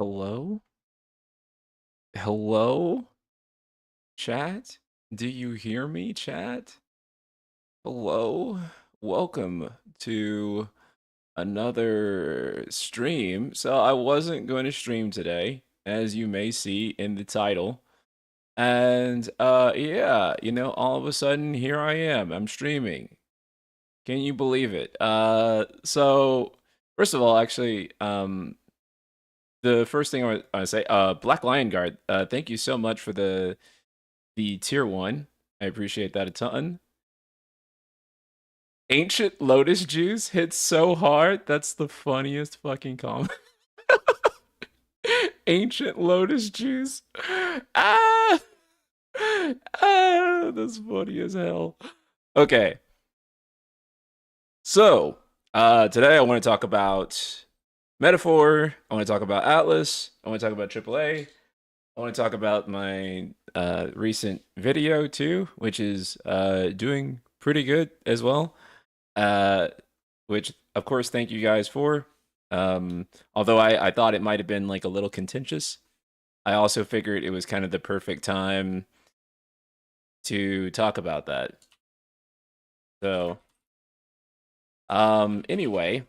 Hello? Hello? Chat? Do you hear me, chat? Hello? Welcome to another stream. So I wasn't going to stream today, as you may see in the title. And yeah, all of a sudden here I am. I'm streaming. Can you believe it? So first of all, actually, the first thing I want to say, Black Lion Guard, thank you so much for the tier 1. I appreciate that a ton. Ancient Lotus Juice hits so hard. That's the funniest fucking comment. Ancient Lotus Juice. Ah! That's funny as hell. Okay. So, today I want to talk about Metaphor. I want to talk about Atlas. I want to talk about AAA. I want to talk about my recent video too, which is doing pretty good as well. Which, of course, thank you guys for. Although I thought it might have been like a little contentious, I also figured it was kind of the perfect time to talk about that. So, anyway,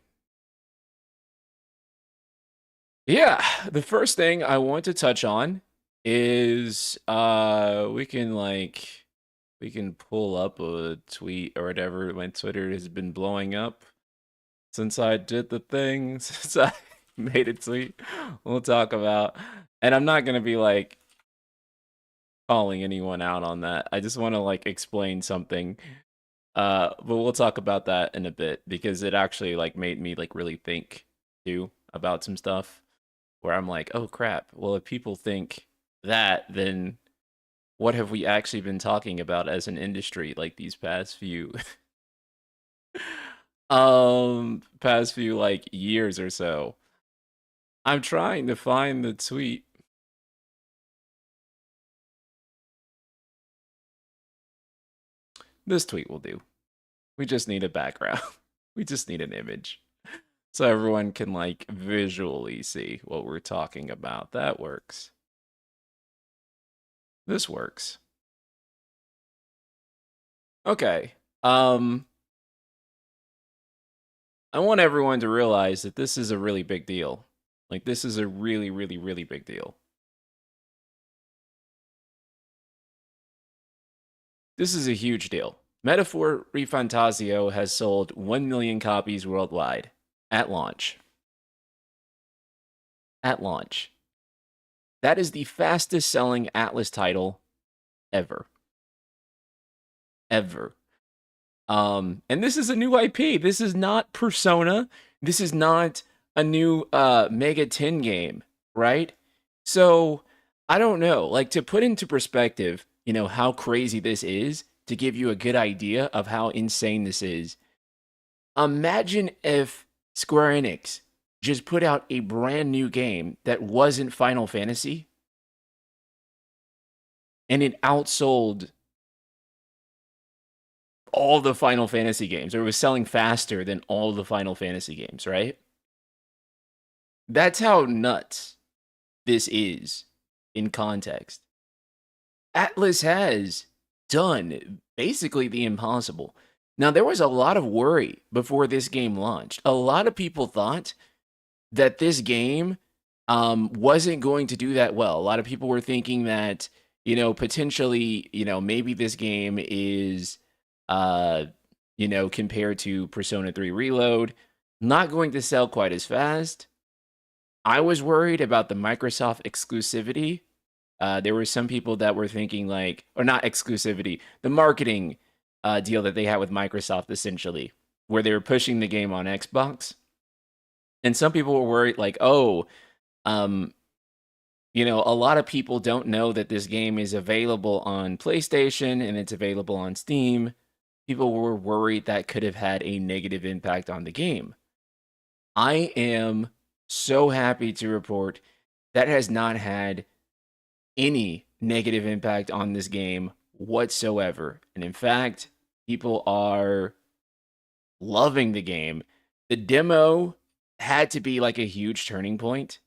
yeah, the first thing I want to touch on is we can pull up a tweet or whatever. My Twitter has been blowing up since I did the thing, since I made a tweet. We'll talk about, and I'm not gonna be like calling anyone out on that. I just want to like explain something. But we'll talk about that in a bit because it actually like made me like really think too about some stuff where I'm like, oh crap. Well, if people think that, then what have we actually been talking about as an industry like these past few like years or so? I'm trying to find the tweet. This tweet will do. We just need a background. We just need an image. So everyone can like visually see what we're talking about. That works. This works. Okay. I want everyone to realize that this is a really big deal. Like, this is a really, really, really big deal. This is a huge deal. Metaphor ReFantazio has sold 1 million copies worldwide at launch. At launch. That is the fastest selling Atlas title ever. Ever. And this is a new IP. This is not Persona. This is not a new Mega 10 game, right? So, I don't know. Like, to put into perspective, how crazy this is, to give you a good idea of how insane this is, imagine if Square Enix just put out a brand new game that wasn't Final Fantasy and it outsold all the Final Fantasy games, or it was selling faster than all the Final Fantasy games, right? That's how nuts this is in context. Atlas has done basically the impossible. Now, there was a lot of worry before this game launched. A lot of people thought that this game wasn't going to do that well. A lot of people were thinking that, potentially, maybe this game is, compared to Persona 3 Reload, not going to sell quite as fast. I was worried about the Microsoft exclusivity. There were some people that were thinking like, or not exclusivity, the marketing deal that they had with Microsoft essentially, where they were pushing the game on Xbox. And some people were worried like, oh, a lot of people don't know that this game is available on PlayStation and it's available on Steam. People were worried that could have had a negative impact on the game. I am so happy to report that has not had any negative impact on this game whatsoever. And in fact, people are loving the game. The demo had to be like a huge turning point.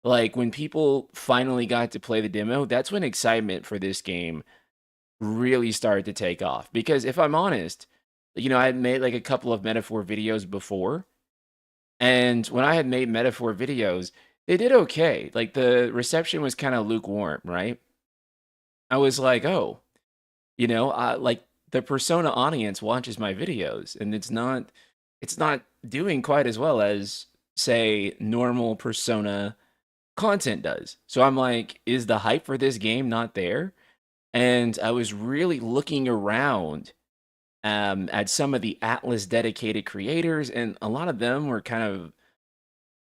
Like when people finally got to play the demo, that's when excitement for this game really started to take off. Because if I'm honest, I had made like a couple of metaphor videos before, and when I had made metaphor videos, they did okay. Like the reception was kind of lukewarm, right? I was like, oh, like the persona audience watches my videos, and it's not doing quite as well as say normal persona content does. So I'm like, is the hype for this game not there? And I was really looking around at some of the Atlas dedicated creators, and a lot of them were kind of,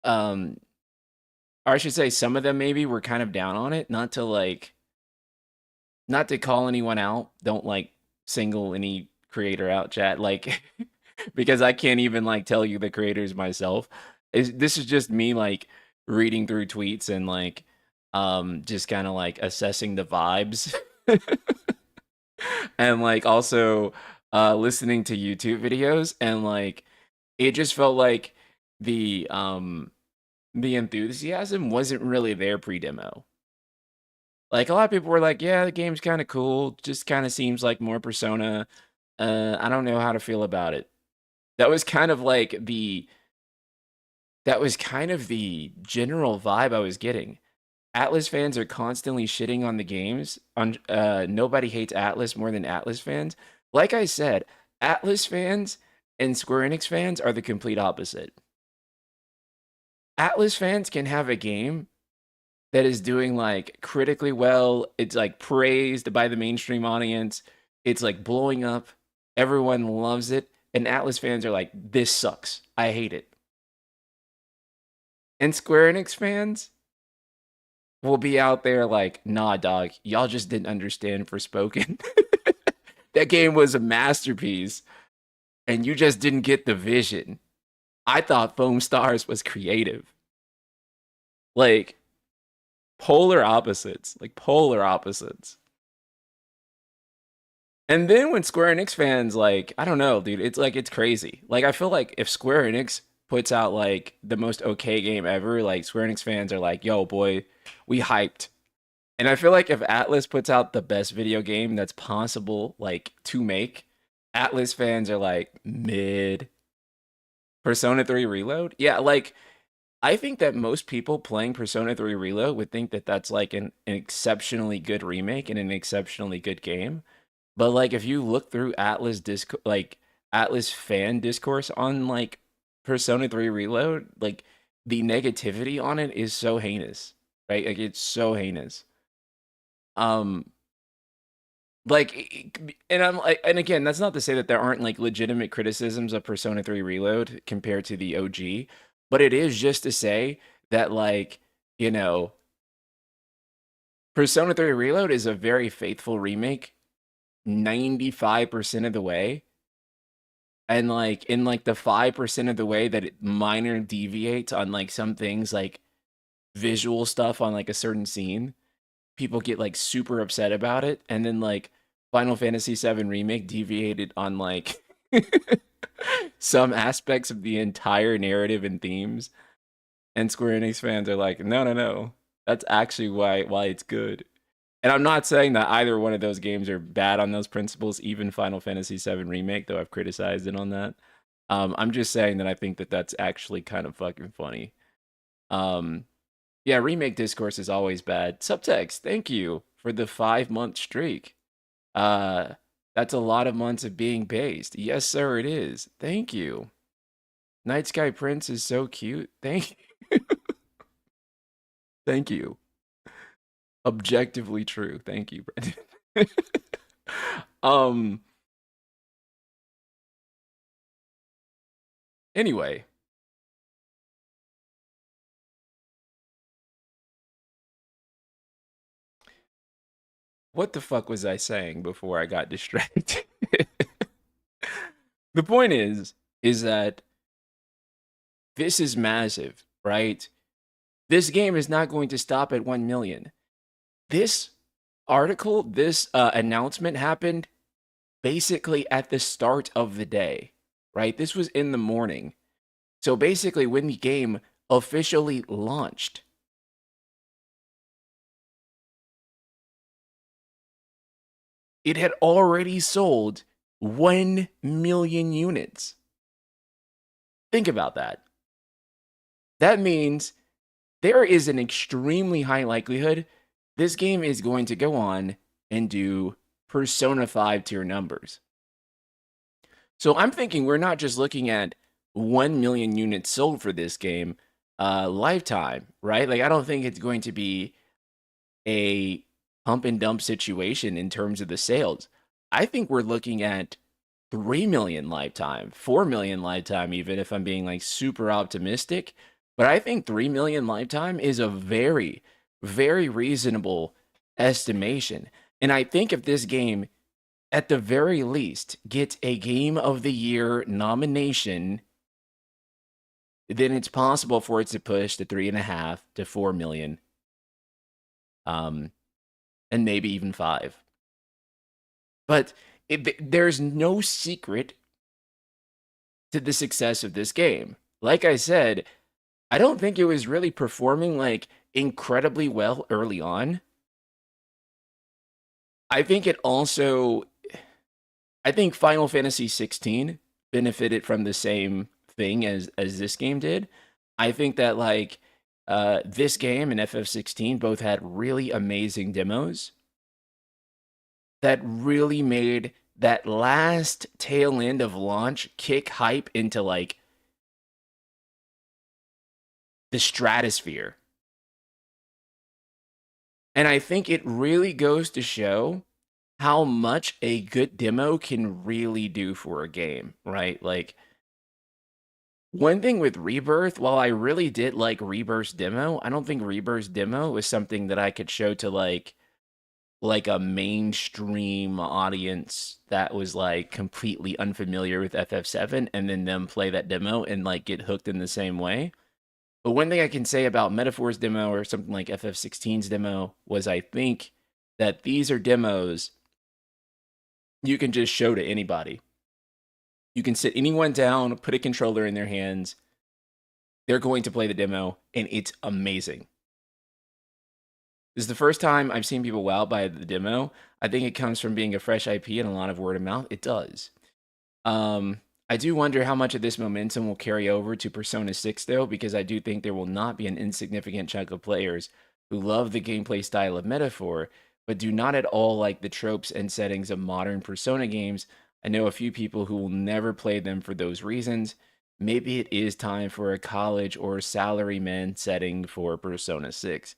um, or I should say, some of them maybe were kind of down on it. Not to call anyone out. Don't like single any creator out, chat. Like, because I can't even like tell you the creators myself. This is just me like reading through tweets and like just kind of like assessing the vibes and like also listening to YouTube videos, and like it just felt like the enthusiasm wasn't really there pre-demo. Like a lot of people were like, yeah, the game's kind of cool, just kind of seems like more Persona. I don't know how to feel about it. That was kind of like the general vibe I was getting. Atlas fans are constantly shitting on the games. On nobody hates Atlas more than Atlas fans. Like I said, Atlas fans and Square Enix fans are the complete opposite. Atlas fans can have a game that is doing like critically well. It's like praised by the mainstream audience. It's like blowing up. Everyone loves it. And Atlas fans are like, this sucks. I hate it. And Square Enix fans will be out there like, nah, dog, y'all just didn't understand Forspoken. That game was a masterpiece, and you just didn't get the vision. I thought Foam Stars was creative. Like, polar opposites. Like, polar opposites. And then when Square Enix fans, like, I don't know, dude, it's crazy. Like, I feel like if Square Enix puts out like the most okay game ever, like Square Enix fans are like, yo, boy, we hyped. And I feel like if Atlas puts out the best video game that's possible, like to make, Atlas fans are like mid. Persona 3 Reload? Yeah, like I think that most people playing Persona 3 Reload would think that that's like an exceptionally good remake and an exceptionally good game. But like if you look through Atlas fan discourse on like Persona 3 Reload, like the negativity on it is so heinous, right? Like it's so heinous. Um and I'm like, and again, that's not to say that there aren't like legitimate criticisms of Persona 3 Reload compared to the OG, but it is just to say that like, you know, Persona 3 Reload is a very faithful remake 95% of the way. And like in like the 5% of the way that it minor deviates on like some things like visual stuff on like a certain scene, people get like super upset about it. And then like Final Fantasy VII Remake deviated on like some aspects of the entire narrative and themes. And Square Enix fans are like, no, no, no. That's actually why it's good. And I'm not saying that either one of those games are bad on those principles, even Final Fantasy VII Remake, though I've criticized it on that. I'm just saying that I think that that's actually kind of fucking funny. Um, yeah, remake discourse is always bad. Subtext, thank you for the 5-month streak. Uh, that's a lot of months of being based. Yes, sir, it is. Thank you. Night Sky Prince is so cute. Thank you. Thank you. Objectively true. Thank you, Brendan. um anyway, what the fuck was I saying before I got distracted? The point is that this is massive, right? This game is not going to stop at 1 million. This article, this announcement happened basically at the start of the day, right? This was in the morning. So basically when the game officially launched. it had already sold 1 million units. Think about that. That means there is an extremely high likelihood this game is going to go on and do Persona 5 tier numbers. So I'm thinking we're not just looking at 1 million units sold for this game lifetime, right? Like, I don't think it's going to be a pump and dump situation in terms of the sales. I think we're looking at 3 million lifetime, 4 million lifetime, even if I'm being like super optimistic. But I think 3 million lifetime is a very, very reasonable estimation. And I think if this game, at the very least, gets a Game of the Year nomination, then it's possible for it to push to 3.5 to 4 million. And maybe even 5. But there's no secret to the success of this game. Like I said, I don't think it was really performing like incredibly well early on. I think Final Fantasy 16 benefited from the same thing as this game did. I think that like this game and FF16 both had really amazing demos that really made that last tail end of launch kick hype into like the stratosphere. And I think it really goes to show how much a good demo can really do for a game, right? Like, one thing with Rebirth, while I really did like Rebirth's demo, I don't think Rebirth's demo was something that I could show to like a mainstream audience that was like completely unfamiliar with FF7 and then them play that demo and like get hooked in the same way. But one thing I can say about Metaphor's demo or something like FF16's demo was I think that these are demos you can just show to anybody. You can sit anyone down, put a controller in their hands. They're going to play the demo, and it's amazing. This is the first time I've seen people wowed by the demo. I think it comes from being a fresh IP and a lot of word of mouth. It does. I do wonder how much of this momentum will carry over to Persona 6, though, because I do think there will not be an insignificant chunk of players who love the gameplay style of Metaphor, but do not at all like the tropes and settings of modern Persona games. I know a few people who will never play them for those reasons. Maybe it is time for a college or salaryman setting for Persona 6.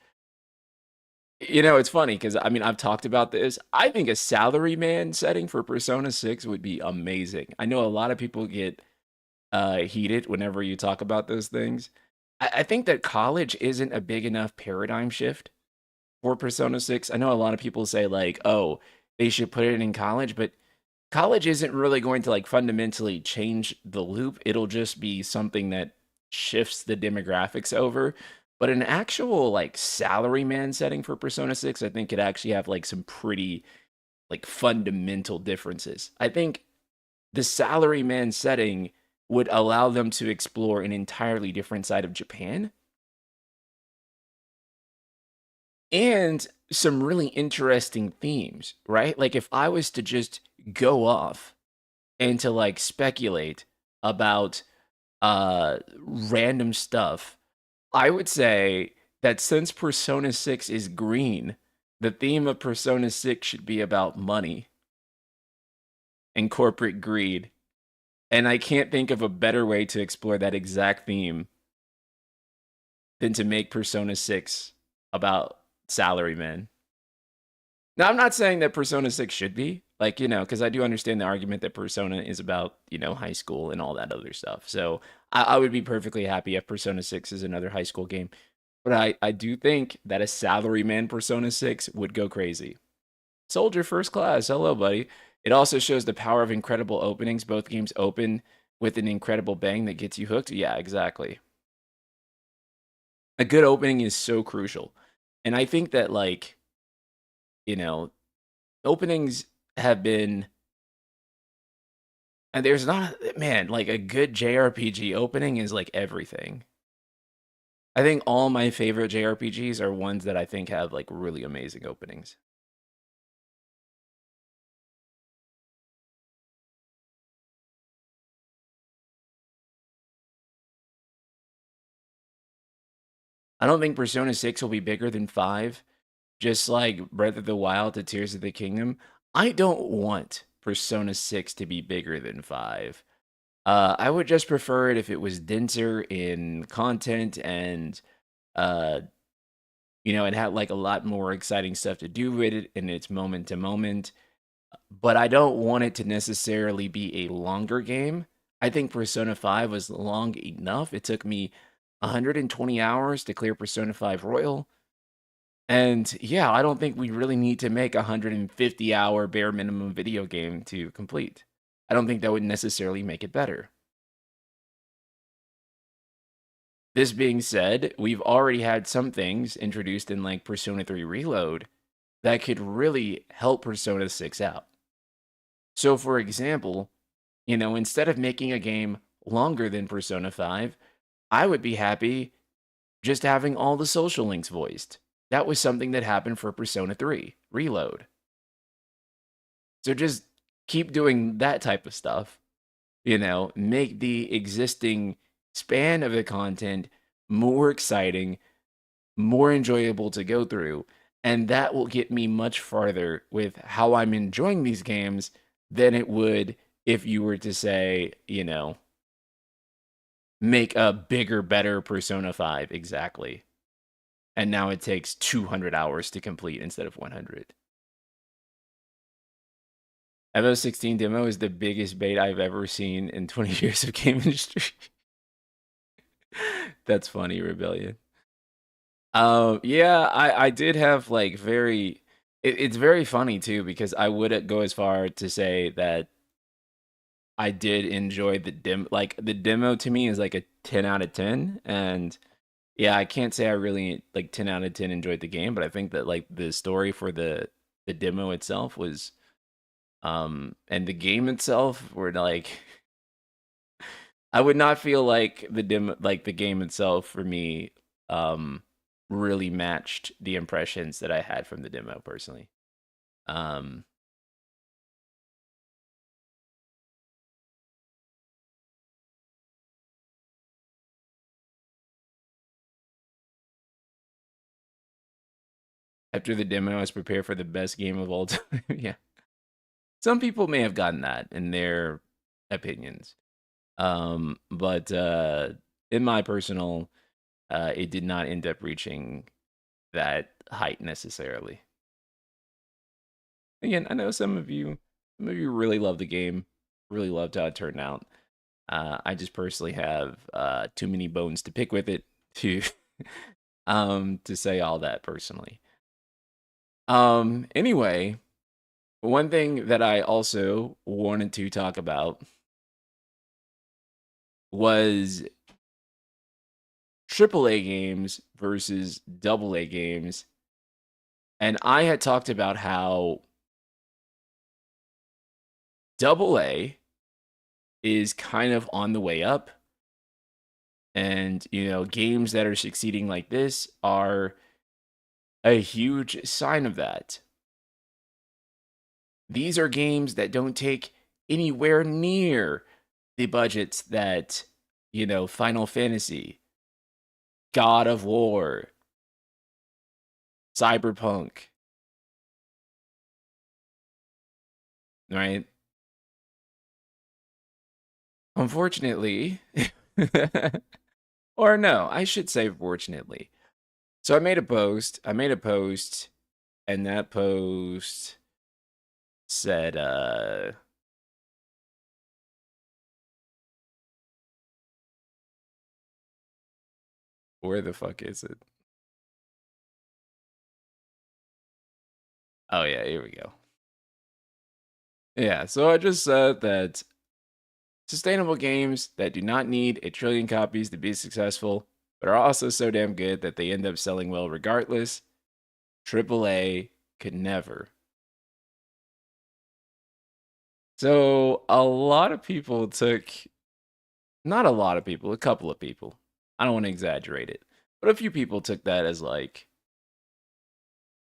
You know, it's funny because I mean, I've talked about this. I think a salaryman setting for Persona 6 would be amazing. I know a lot of people get heated whenever you talk about those things. I think that college isn't a big enough paradigm shift for Persona 6. I know a lot of people say, like, oh, they should put it in college, but college isn't really going to like fundamentally change the loop. It'll just be something that shifts the demographics over. But an actual like salaryman setting for Persona 6, I think could actually have like some pretty like fundamental differences. I think the salaryman setting would allow them to explore an entirely different side of Japan and some really interesting themes, right? Like if I was to just go off and to like speculate about random stuff, I would say that since Persona 6 is green, the theme of Persona 6 should be about money and corporate greed. And I can't think of a better way to explore that exact theme than to make Persona 6 about salarymen. Now, I'm not saying that Persona 6 should be, like, you know, because I do understand the argument that Persona is about, you know, high school and all that other stuff. So I would be perfectly happy if Persona 6 is another high school game. But I do think that a salaryman Persona 6 would go crazy. Soldier First Class, hello, buddy. It also shows the power of incredible openings. Both games open with an incredible bang that gets you hooked. Yeah, exactly. A good opening is so crucial. And I think that, like, you know, openings have been, and there's not, man, like a good JRPG opening is like everything. I think all my favorite JRPGs are ones that I think have like really amazing openings. I don't think Persona 6 will be bigger than 5, just like Breath of the Wild to Tears of the Kingdom. I don't want Persona 6 to be bigger than 5. I would just prefer it if it was denser in content and, uh, it had like a lot more exciting stuff to do with it and it's moment to moment. But I don't want it to necessarily be a longer game. I think Persona 5 was long enough. It took me 120 hours to clear Persona 5 Royal. And yeah, I don't think we really need to make a 150-hour bare minimum video game to complete. I don't think that would necessarily make it better. This being said, we've already had some things introduced in like Persona 3 Reload that could really help Persona 6 out. So, for example, instead of making a game longer than Persona 5, I would be happy just having all the social links voiced. That was something that happened for Persona 3 Reload. So just keep doing that type of stuff. Make the existing span of the content more exciting, more enjoyable to go through, and that will get me much farther with how I'm enjoying these games than it would if you were to say, make a bigger, better Persona 5 exactly. And now it takes 200 hours to complete instead of 100. FF16 demo is the biggest bait I've ever seen in 20 years of game industry. That's funny, Rebellion. Yeah, I did have like it's very funny too because I would go as far to say that I did enjoy the demo. Like the demo to me is like a 10 out of 10, and yeah, I can't say I really like 10 out of 10 enjoyed the game, but I think that like the story for the demo itself was and the game itself were like I would not feel like the game itself for me really matched the impressions that I had from the demo personally. Um After the demo, I was prepared for the best game of all time. Yeah. Some people may have gotten that in their opinions. But in my personal, it did not end up reaching that height necessarily. Again, I know some of you really love the game, really loved how it turned out. I just personally have too many bones to pick with it to to say all that personally. Anyway, one thing that I also wanted to talk about was AAA games versus AA games. And I had talked about how AA is kind of on the way up. And, games that are succeeding like this are a huge sign of that. These are games that don't take anywhere near the budgets that, Final Fantasy, God of War, Cyberpunk, right? Unfortunately, or no, I should say fortunately. So I made a post. And that post said, where the fuck is it? Oh yeah, here we go. Yeah, so I just said that sustainable games that do not need a trillion copies to be successful, but are also so damn good that they end up selling well regardless, AAA could never. So a lot of people took, not a lot of people, a couple of people. I don't want to exaggerate it, but a few people took that as like,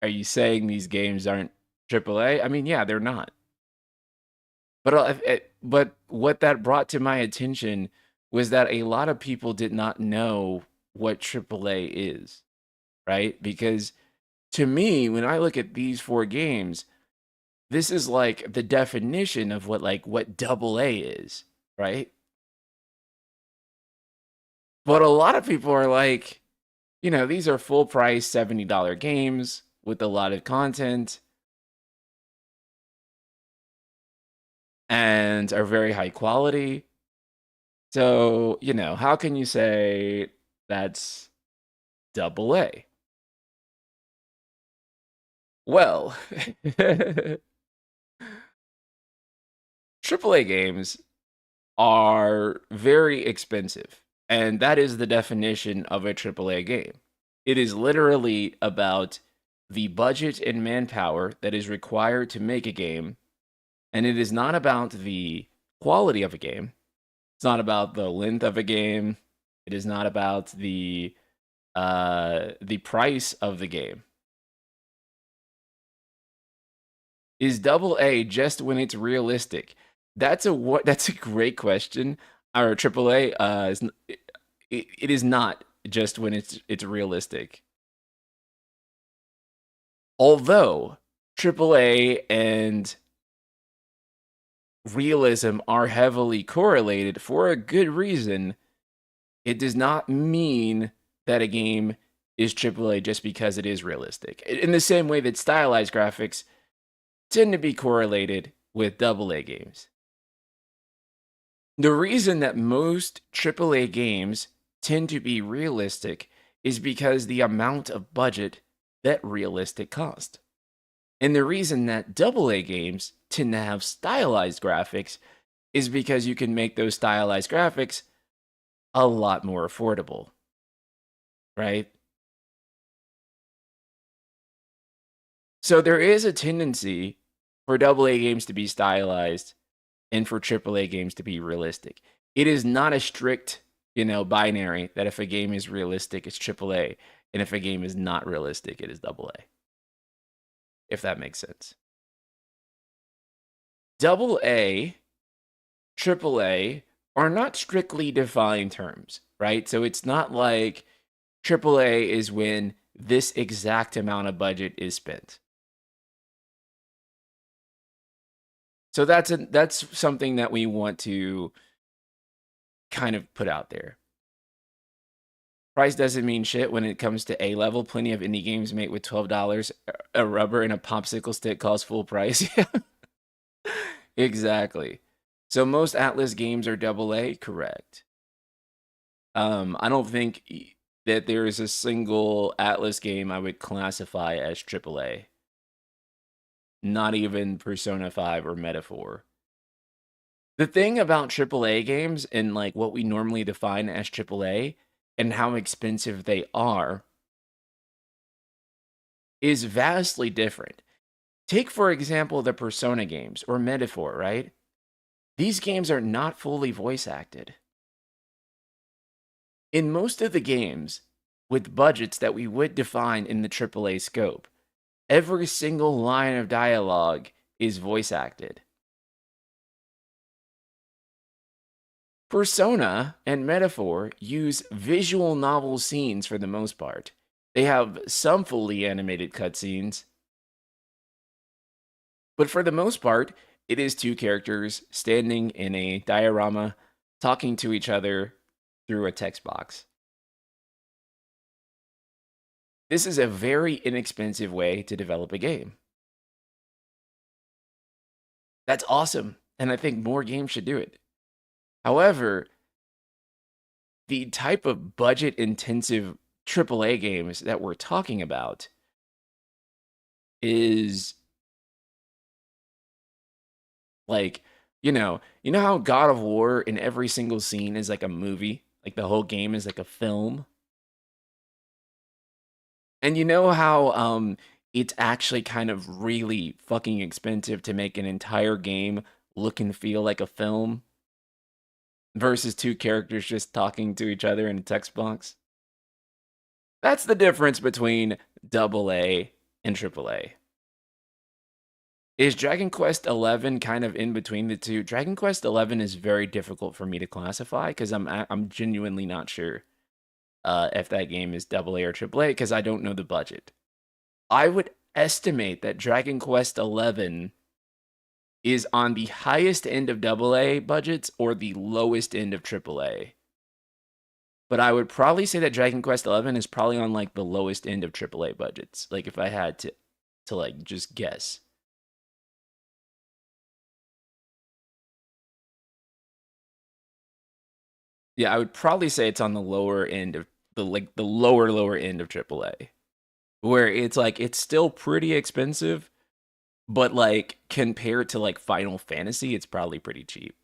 are you saying these games aren't AAA? I mean, yeah, they're not. But what that brought to my attention was that a lot of people did not know what AAA is, right? Because to me, when I look at these four games, this is like the definition of what double A is, right? But a lot of people are like, these are full price $70 games with a lot of content and are very high quality. So, how can you say that's double A? Well, AAA games are very expensive, and that is the definition of a AAA game. It is literally about the budget and manpower that is required to make a game, and it is not about the quality of a game. It's not about the length of a game. It is not about the price of the game. Is double A just when it's realistic? That's a great question. Or AAA it is not just when it's realistic. Although AAA and realism are heavily correlated for a good reason, it does not mean that a game is AAA just because it is realistic. In the same way that stylized graphics tend to be correlated with AA games. The reason that most AAA games tend to be realistic is because the amount of budget that realistic cost. And the reason that AA games tend to have stylized graphics is because you can make those stylized graphics a lot more affordable, right? So there is a tendency for AA games to be stylized and for AAA games to be realistic. It is not a strict, binary that if a game is realistic, it's AAA, and if a game is not realistic, it is AA. If that makes sense. AA, AAA are not strictly defined terms, right? So it's not like AAA is when this exact amount of budget is spent. So that's something that we want to kind of put out there. Price doesn't mean shit when it comes to A level. Plenty of indie games made with $12 a rubber and a popsicle stick costs full price. Exactly. So most Atlas games are AA, correct. I don't think that there is a single Atlas game I would classify as AAA. Not even Persona 5 or Metaphor. The thing about AAA games and what we normally define as AAA and how expensive they are is vastly different. Take, for example, the Persona games or Metaphor, right? These games are not fully voice acted. In most of the games, with budgets that we would define in the AAA scope, every single line of dialogue is voice acted. Persona and Metaphor use visual novel scenes for the most part. They have some fully animated cutscenes, but for the most part, it is two characters standing in a diorama talking to each other through a text box. This is a very inexpensive way to develop a game. That's awesome, and I think more games should do it. However, the type of budget-intensive AAA games that we're talking about is how God of War in every single scene is like a movie, like the whole game is like a film. And you know how it's actually kind of really fucking expensive to make an entire game look and feel like a film versus two characters just talking to each other in a text box? That's the difference between AA and AAA. Is Dragon Quest XI kind of in between the two? Dragon Quest XI is very difficult for me to classify because I'm genuinely not sure. if that game is AA or AAA, because I don't know the budget. I would estimate that Dragon Quest XI is on the highest end of AA budgets or the lowest end of AAA. But I would probably say that Dragon Quest XI is probably on like the lowest end of AAA budgets. Like if I had to like just guess. Yeah, I would probably say it's on the lower end of the lower end of AAA, where it's like it's still pretty expensive, but like compared to like Final Fantasy, it's probably pretty cheap.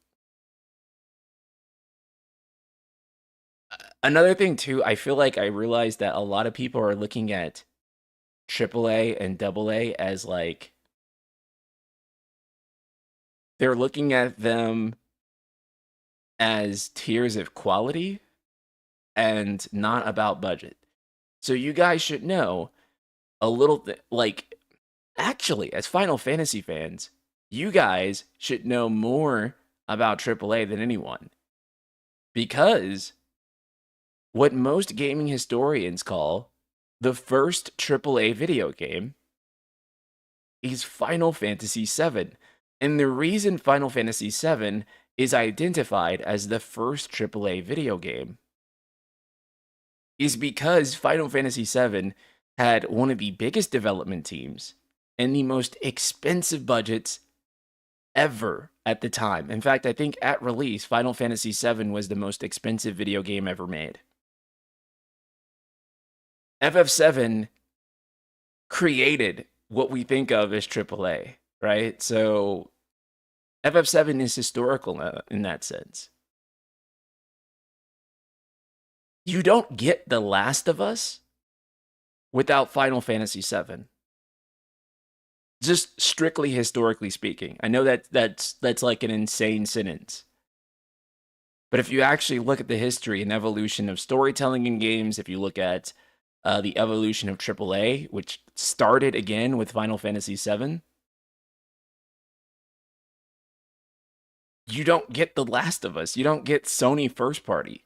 Another thing too, I feel like I realized that a lot of people are looking at AAA and AA as like they're looking at them as tiers of quality and not about budget. So you guys should know a little like actually as Final Fantasy fans, you guys should know more about AAA than anyone because what most gaming historians call the first AAA video game is Final Fantasy VII. And the reason Final Fantasy VII is identified as the first AAA video game is because Final Fantasy VII had one of the biggest development teams and the most expensive budgets ever at the time. In fact, I think at release, Final Fantasy VII was the most expensive video game ever made. FF7 created what we think of as AAA, right? So FF7 is historical in that sense. You don't get The Last of Us without Final Fantasy VII. Just strictly historically speaking. I know that's like an insane sentence. But if you actually look at the history and evolution of storytelling in games, if you look at the evolution of AAA, which started again with Final Fantasy VII, you don't get The Last of Us. You don't get Sony first party,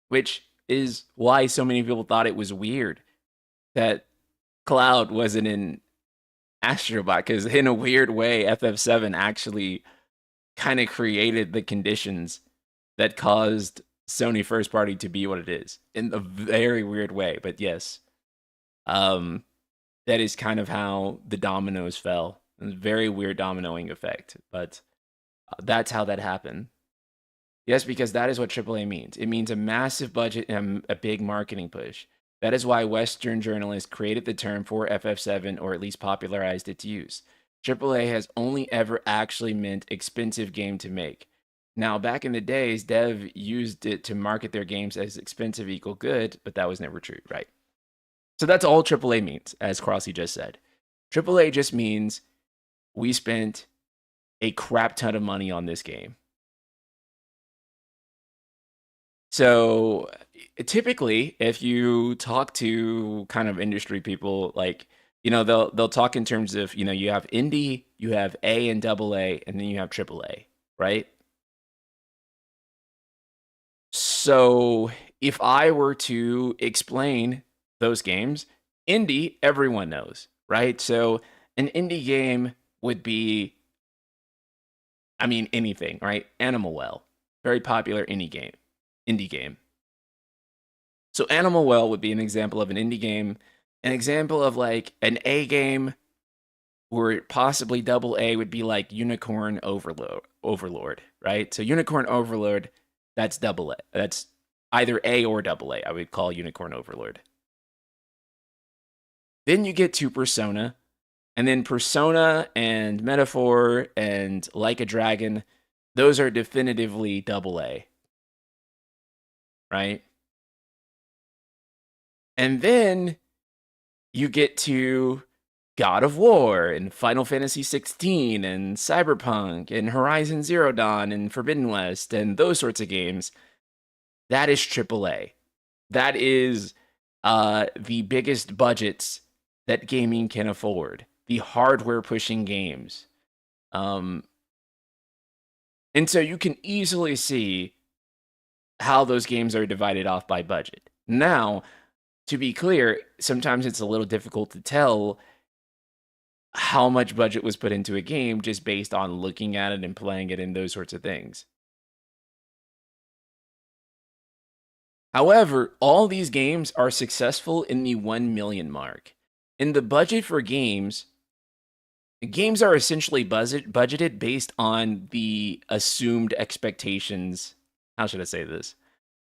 which is why so many people thought it was weird that Cloud wasn't in Astrobot, because in a weird way, FF7 actually kind of created the conditions that caused Sony first party to be what it is in a very weird way. But yes, that is kind of how the dominoes fell. A very weird dominoing effect, but that's how that happened. Yes, because that is what AAA means. It means a massive budget and a big marketing push. That is why Western journalists created the term for FF7 or at least popularized its use. AAA has only ever actually meant expensive game to make. Now, back in the days, Dev used it to market their games as expensive equal good, but that was never true, right? So that's all AAA means, as Crossy just said. AAA just means we spent a crap ton of money on this game. So typically, if you talk to kind of industry people, like they'll talk in terms of you have indie, you have A and AA, and then you have AAA, right? So if I were to explain those games, indie everyone knows, right? So an indie game would be, I mean, anything, right? Animal Well, very popular indie game. So Animal Well would be an example of an indie game, an example of like an A game, or possibly AA would be like Unicorn Overlord, right? So Unicorn Overlord, that's AA. That's either A or AA. I would call Unicorn Overlord. Then you get to Persona, and then Persona and Metaphor and Like a Dragon, those are definitively AA, right? And then you get to God of War and Final Fantasy 16 and Cyberpunk and Horizon Zero Dawn and Forbidden West and those sorts of games. That is AAA. That is the biggest budgets that gaming can afford. The hardware pushing games. And so you can easily see how those games are divided off by budget. Now, to be clear, sometimes it's a little difficult to tell how much budget was put into a game just based on looking at it and playing it and those sorts of things. However, all these games are successful in the 1 million mark. In the budget for games are essentially budgeted based on the assumed expectations. How should I say this?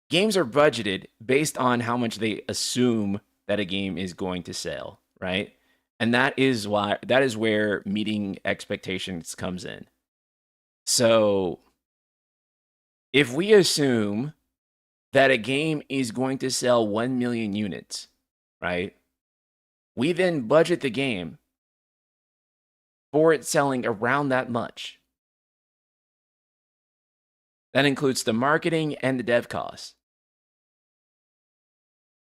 Games are budgeted based on how much they assume that a game is going to sell, right? And that is where meeting expectations comes in. So, if we assume that a game is going to sell 1 million units, right? We then budget the game for it selling around that much. That includes the marketing and the dev costs.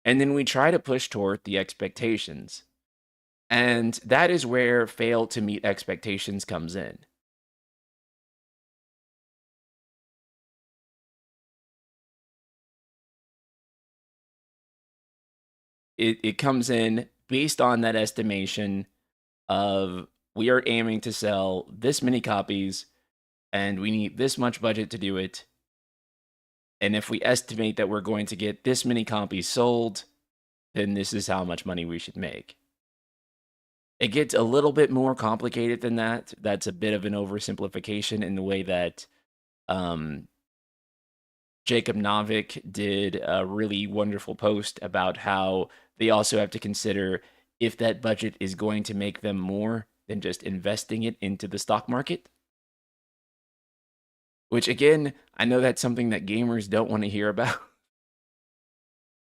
And then we try to push toward the expectations. And that is where fail to meet expectations comes in. It comes in based on that estimation of we are aiming to sell this many copies and we need this much budget to do it. And if we estimate that we're going to get this many copies sold, then this is how much money we should make. It gets a little bit more complicated than that. That's a bit of an oversimplification in the way that Jacob Novick did a really wonderful post about how they also have to consider if that budget is going to make them more than just investing it into the stock market. Which, again, I know that's something that gamers don't want to hear about.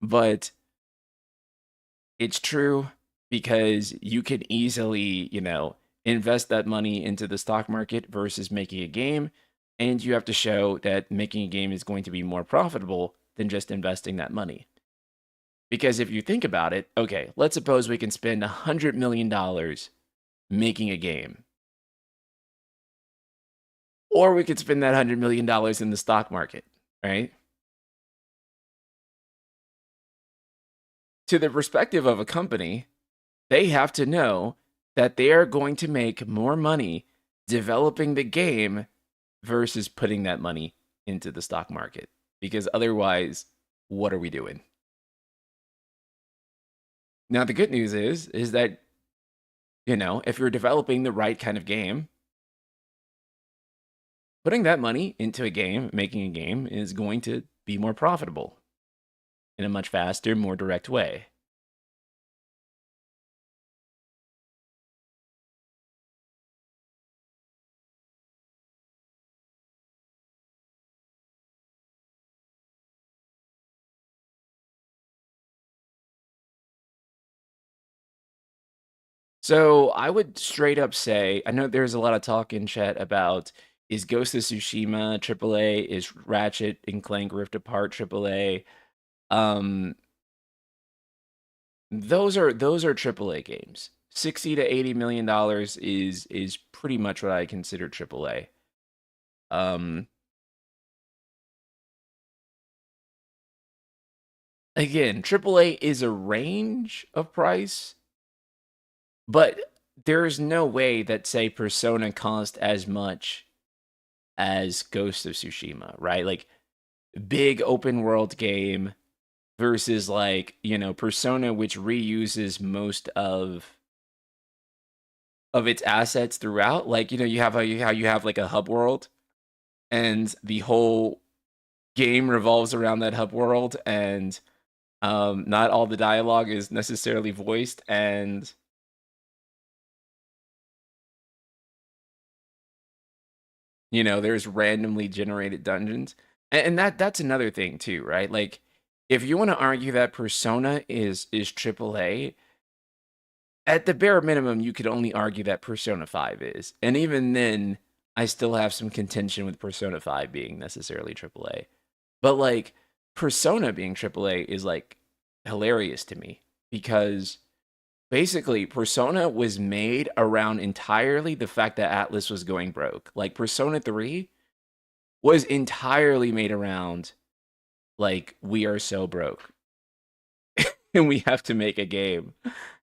But it's true because you can easily, invest that money into the stock market versus making a game. And you have to show that making a game is going to be more profitable than just investing that money. Because if you think about it, okay, let's suppose we can spend $100 million making a game. Or we could spend that $100 million in the stock market, right? To the perspective of a company, they have to know that they are going to make more money developing the game versus putting that money into the stock market. Because otherwise, what are we doing? Now, the good news is that, if you're developing the right kind of game, putting that money into a game, making a game, is going to be more profitable in a much faster, more direct way. So I would straight up say, I know there's a lot of talk in chat about is Ghost of Tsushima AAA, is Ratchet and Clank Rift Apart AAA. Those are AAA games. $60 to $80 million is pretty much what I consider AAA. Again, AAA is a range of price, but there's no way that, say, Persona cost as much as Ghost of Tsushima, right? Like, big open world game versus, like, Persona, which reuses most of its assets throughout. Like, you have how you have like a hub world, and the whole game revolves around that hub world, and not all the dialogue is necessarily voiced, and there's randomly generated dungeons. And that's another thing too, right? Like, if you want to argue that Persona is AAA, at the bare minimum, you could only argue that Persona 5 is. And even then, I still have some contention with Persona 5 being necessarily AAA. But, like, Persona being AAA is, like, hilarious to me because basically Persona was made around entirely the fact that Atlas was going broke. Like, Persona 3 was entirely made around like, we are so broke and we have to make a game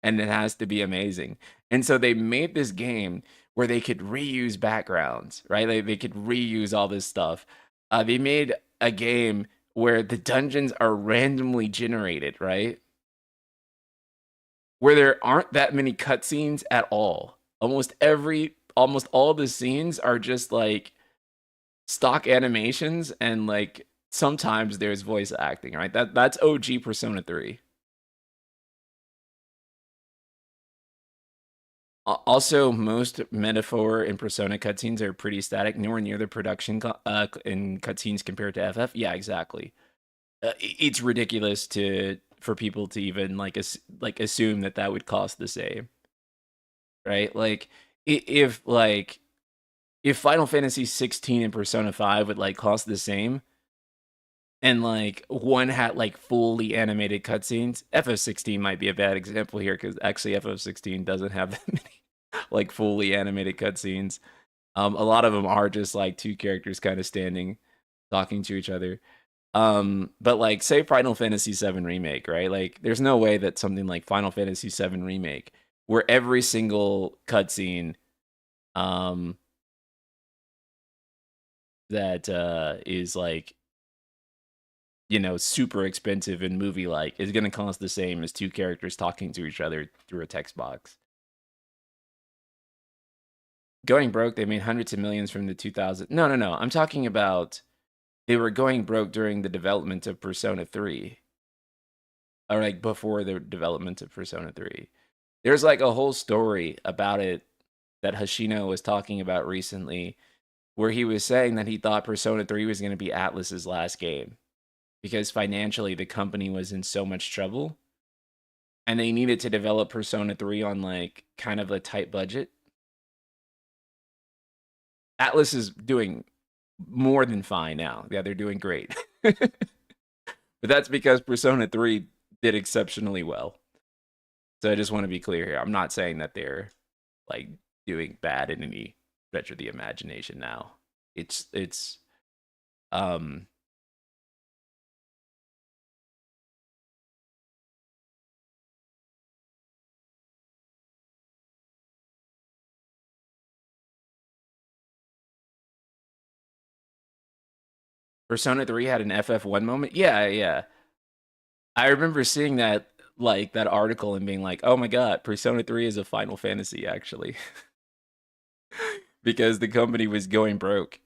and it has to be amazing. And so they made this game where they could reuse backgrounds, right? They could reuse all this stuff. They made a game where the dungeons are randomly generated, right? Where there aren't that many cutscenes at all. Almost all the scenes are just like stock animations and like sometimes there's voice acting, right? That's OG Persona 3. Also, most Metaphor and Persona cutscenes are pretty static, nowhere near the production in cutscenes compared to FF. Yeah, exactly. It's ridiculous for people to even like assume that that would cost the same, right? Like if like if Final Fantasy 16 and Persona 5 would like cost the same, and like one had like fully animated cutscenes, FF16 might be a bad example here because actually FF16 doesn't have that many like fully animated cutscenes. A lot of them are just like two characters kind of standing, talking to each other. But like say Final Fantasy 7 remake, right? Like there's no way that something like Final Fantasy 7 remake, where every single cutscene, um, that is like super expensive and movie like is going to cost the same as two characters talking to each other through a text box. Going broke, they made hundreds of millions from the 2000. No, no, no. I'm talking about they were going broke during the development of Persona 3, or like before the development of Persona 3. There's like a whole story about it that Hashino was talking about recently, where he was saying that he thought Persona 3 was going to be Atlus's last game because financially the company was in so much trouble and they needed to develop Persona 3 on like kind of a tight budget. Atlus is doing more than fine now. Yeah, they're doing great. But that's because Persona 3 did exceptionally well. So I just want to be clear here. I'm not saying that they're like doing bad in any stretch of the imagination now. It's um Persona 3 had an FF1 moment. Yeah, yeah. I remember seeing that like that article and being like, "Oh my god, Persona 3 is a Final Fantasy actually." Because the company was going broke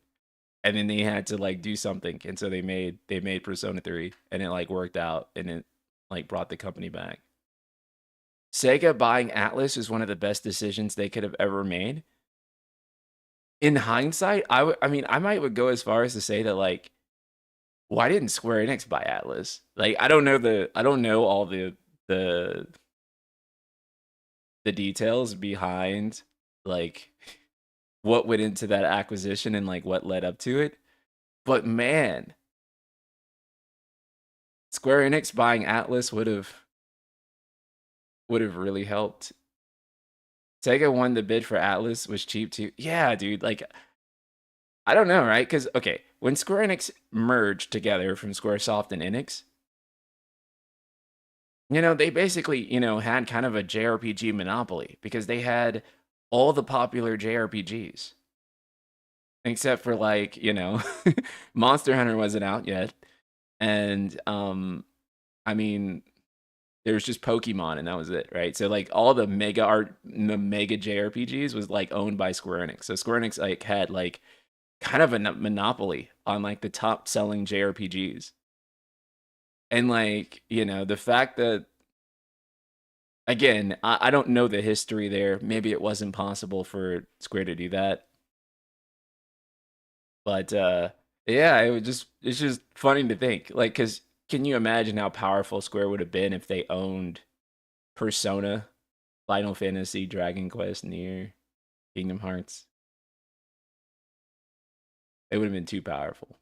and then they had to like do something and so they made Persona 3 and it like worked out and it like brought the company back. Sega buying Atlus is one of the best decisions they could have ever made. In hindsight, I mean I might would go as far as to say that like why didn't Square Enix buy Atlus? Like I don't know all the the details behind like what went into that acquisition and like what led up to it. But man, Square Enix buying Atlus would have really helped. Sega won the bid for Atlus, was cheap too. Yeah, dude, like I don't know, right? Cuz okay, when Square Enix merged together from Squaresoft and Enix, they basically, had kind of a JRPG monopoly because they had all the popular JRPGs except for like, Monster Hunter wasn't out yet. And I mean, there was just Pokemon and that was it, right? So like all the mega JRPGs was like owned by Square Enix. So Square Enix like had like kind of a monopoly on like the top selling JRPGs. And like, the fact that again, I don't know the history there. Maybe it wasn't possible for Square to do that. But yeah, it's just funny to think. Like cuz can you imagine how powerful Square would have been if they owned Persona, Final Fantasy, Dragon Quest, Nier, Kingdom Hearts? It would have been too powerful.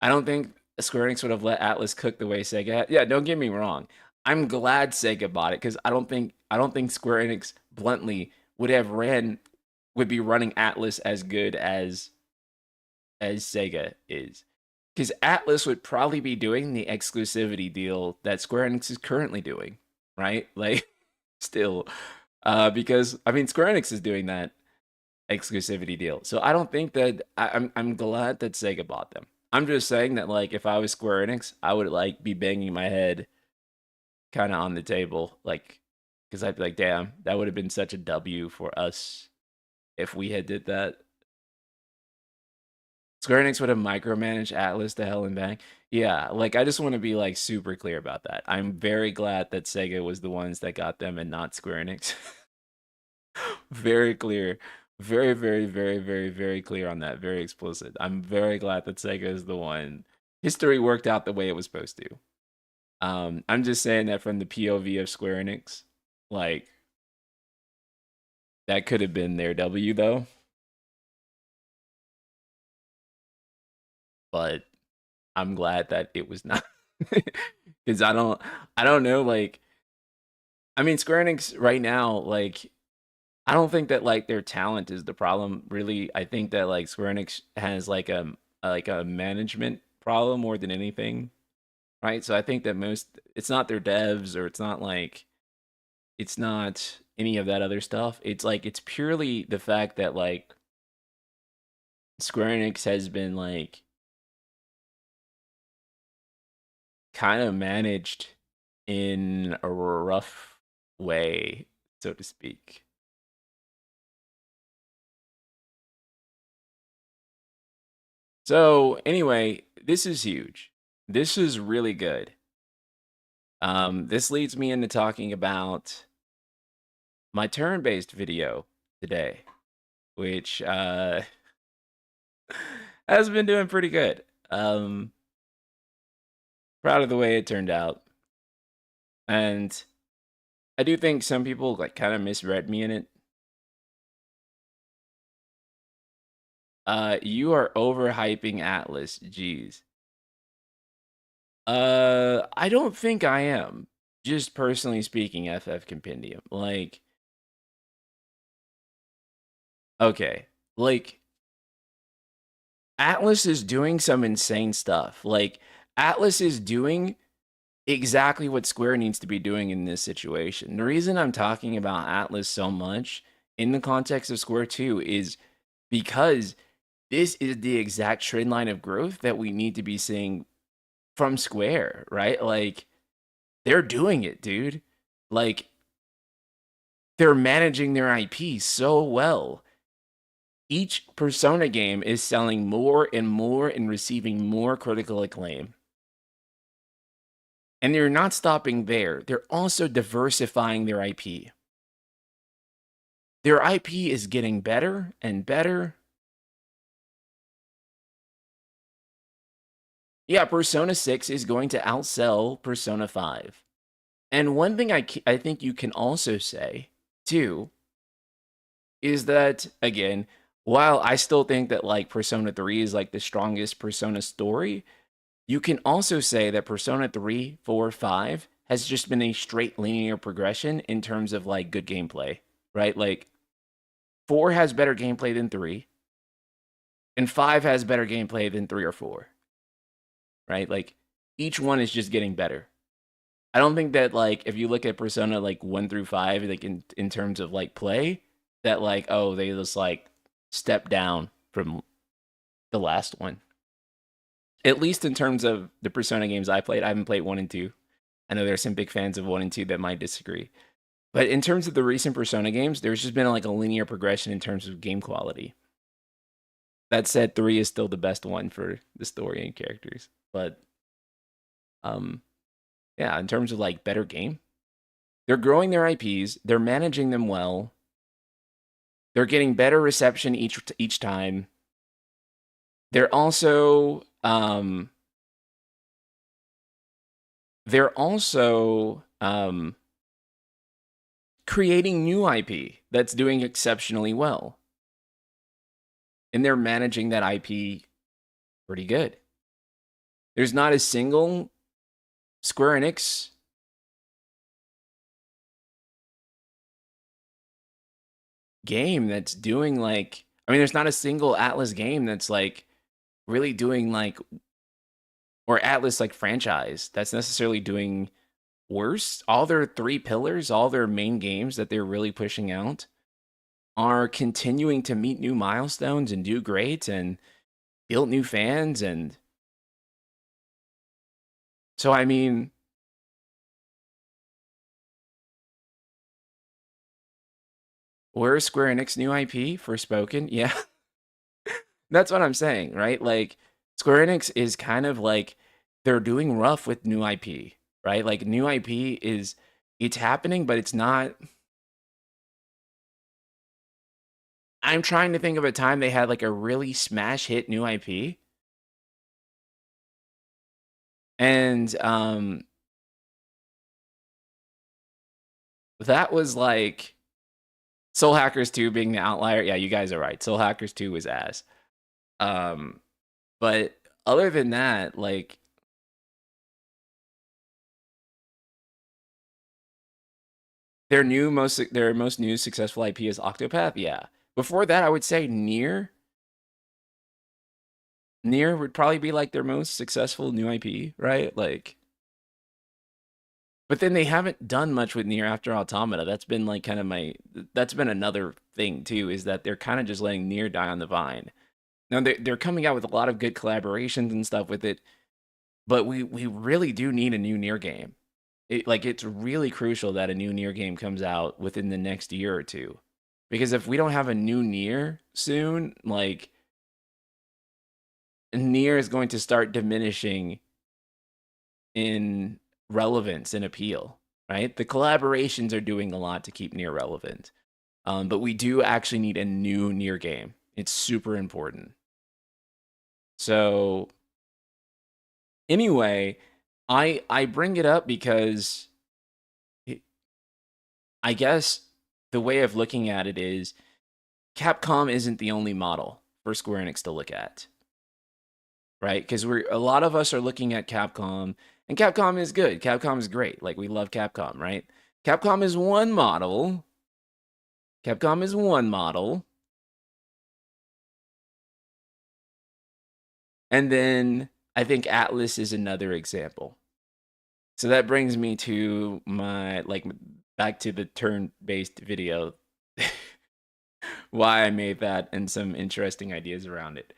I don't think Square Enix would have let Atlas cook the way Sega had. Yeah, don't get me wrong. I'm glad Sega bought it because I don't think Square Enix bluntly would be running Atlas as good as Sega is. Because Atlas would probably be doing the exclusivity deal that Square Enix is currently doing, right? Like, still, because I mean, Square Enix is doing that exclusivity deal, so I don't think that I'm glad that Sega bought them. I'm just saying that, like, if I was Square Enix, I would like be banging my head kind of on the table, like, because I'd be like, damn, that would have been such a W for us if we had did that. Square Enix would have micromanaged Atlas to hell and back. Yeah, like I just want to be like super clear about that. I'm very glad that Sega was the ones that got them and not Square Enix. Very clear. Very, very, very, very, very clear on that. Very explicit. I'm very glad that Sega is the one. History worked out the way it was supposed to. I'm just saying that from the POV of Square Enix, like that could have been their W though. But I'm glad that it was not. Because I don't know, like I mean Square Enix right now, like I don't think that like their talent is the problem. Really, I think that like Square Enix has like a management problem more than anything, right? So I think that most it's not their devs or it's not any of that other stuff. It's like it's purely the fact that like Square Enix has been like kind of managed in a rough way, so to speak. So anyway, this is huge. This is really good. This leads me into talking about my turn-based video today, which has been doing pretty good. Proud of the way it turned out, and I do think some people like kind of misread me in it. You are overhyping Atlas. Jeez. I don't think I am. Just personally speaking, FF Compendium. Like, okay. Like, Atlas is doing some insane stuff. Like, Atlas is doing exactly what Square needs to be doing in this situation. The reason I'm talking about Atlas so much in the context of Square 2 is because this is the exact trend line of growth that we need to be seeing from Square, right? Like, they're doing it, dude. Like, they're managing their IP so well. Each Persona game is selling more and more and receiving more critical acclaim. And they're not stopping there. They're also diversifying their IP. Their IP is getting better and better. Yeah, Persona 6 is going to outsell Persona 5. And one thing I think you can also say, too, is that, again, while I still think that like Persona 3 is like the strongest Persona story, you can also say that Persona 3, 4, 5 has just been a straight linear progression in terms of like good gameplay, right? Like 4 has better gameplay than 3, and 5 has better gameplay than 3 or 4, right? Like each one is just getting better. I don't think that like if you look at Persona like 1 through 5 like in terms of like play that like oh they just like step down from the last one. At least in terms of the Persona games I played, I haven't played 1 and 2. I know there's some big fans of 1 and 2 that might disagree. But in terms of the recent Persona games, there's just been like a linear progression in terms of game quality. That said, 3 is still the best one for the story and characters. But um yeah, in terms of like better game, they're growing their IPs, they're managing them well. They're getting better reception each time. They're also creating new IP that's doing exceptionally well. And they're managing that IP pretty good. There's not a single Square Enix game that's doing like, I mean, there's not a single Atlas game that's like really doing like or Atlas like franchise that's necessarily doing worse. All their 3 pillars, all their main games that they're really pushing out are continuing to meet new milestones and do great and build new fans. And so, I mean, where's Square Enix new IP for Spoken? Yeah, that's what I'm saying, right? Like, Square Enix is kind of like they're doing rough with new IP, right? Like, new IP is it's happening, but it's not. I'm trying to think of a time they had like a really smash hit new IP. And that was like Soul Hackers 2 being the outlier. Yeah, you guys are right. Soul Hackers 2 was ass. Um but other than that, like their most new successful IP is Octopath. Yeah. Before that, I would say Nier would probably be like their most successful new IP, right? Like, but then they haven't done much with Nier after Automata. That's been like kind of that's been another thing too, is that they're kind of just letting Nier die on the vine. Now they're coming out with a lot of good collaborations and stuff with it, but we really do need a new Nier game. It's really crucial that a new Nier game comes out within the next year or two. Because if we don't have a new Nier soon, like Nier is going to start diminishing in relevance and appeal, right? The collaborations are doing a lot to keep Nier relevant. But we do actually need a new Nier game. It's super important. So anyway, I bring it up because I guess the way of looking at it is Capcom isn't the only model for Square Enix to look at, right? Because a lot of us are looking at Capcom, and Capcom is good. Capcom is great. Like, we love Capcom, right? Capcom is one model. Capcom is one model. And then I think Atlas is another example. So that brings me to my back to the turn-based video. Why I made that and some interesting ideas around it.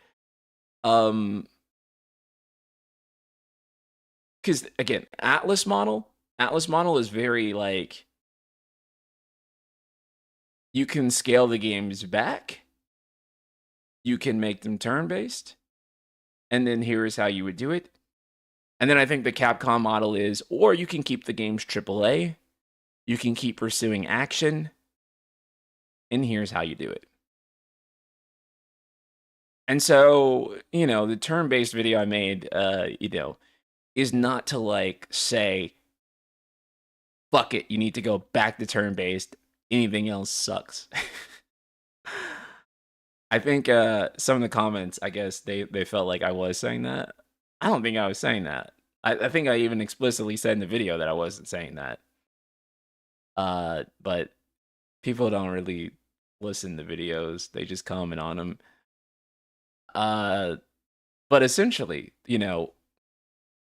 Because again, Atlas model is very like you can scale the games back, you can make them turn-based, and then here's how you would do it. And then I think the Capcom model is, or you can keep the games AAA, you can keep pursuing action, and here's how you do it. And so, the turn-based video I made, is not to like say, fuck it, you need to go back to turn-based, anything else sucks. I think some of the comments, I guess they felt like I was saying that. I don't think I was saying that. I think I even explicitly said in the video that I wasn't saying that. But people don't really listen to videos; they just comment on them. But essentially,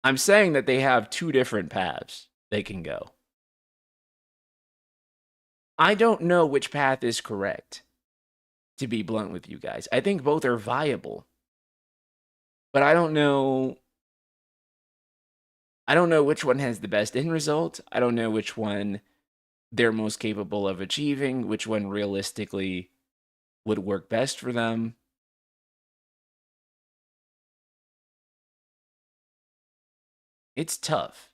I'm saying that they have two different paths they can go. I don't know which path is correct, to be blunt with you guys. I think both are viable. But I don't know which one has the best end result. I don't know which one they're most capable of achieving, which one realistically would work best for them. It's tough.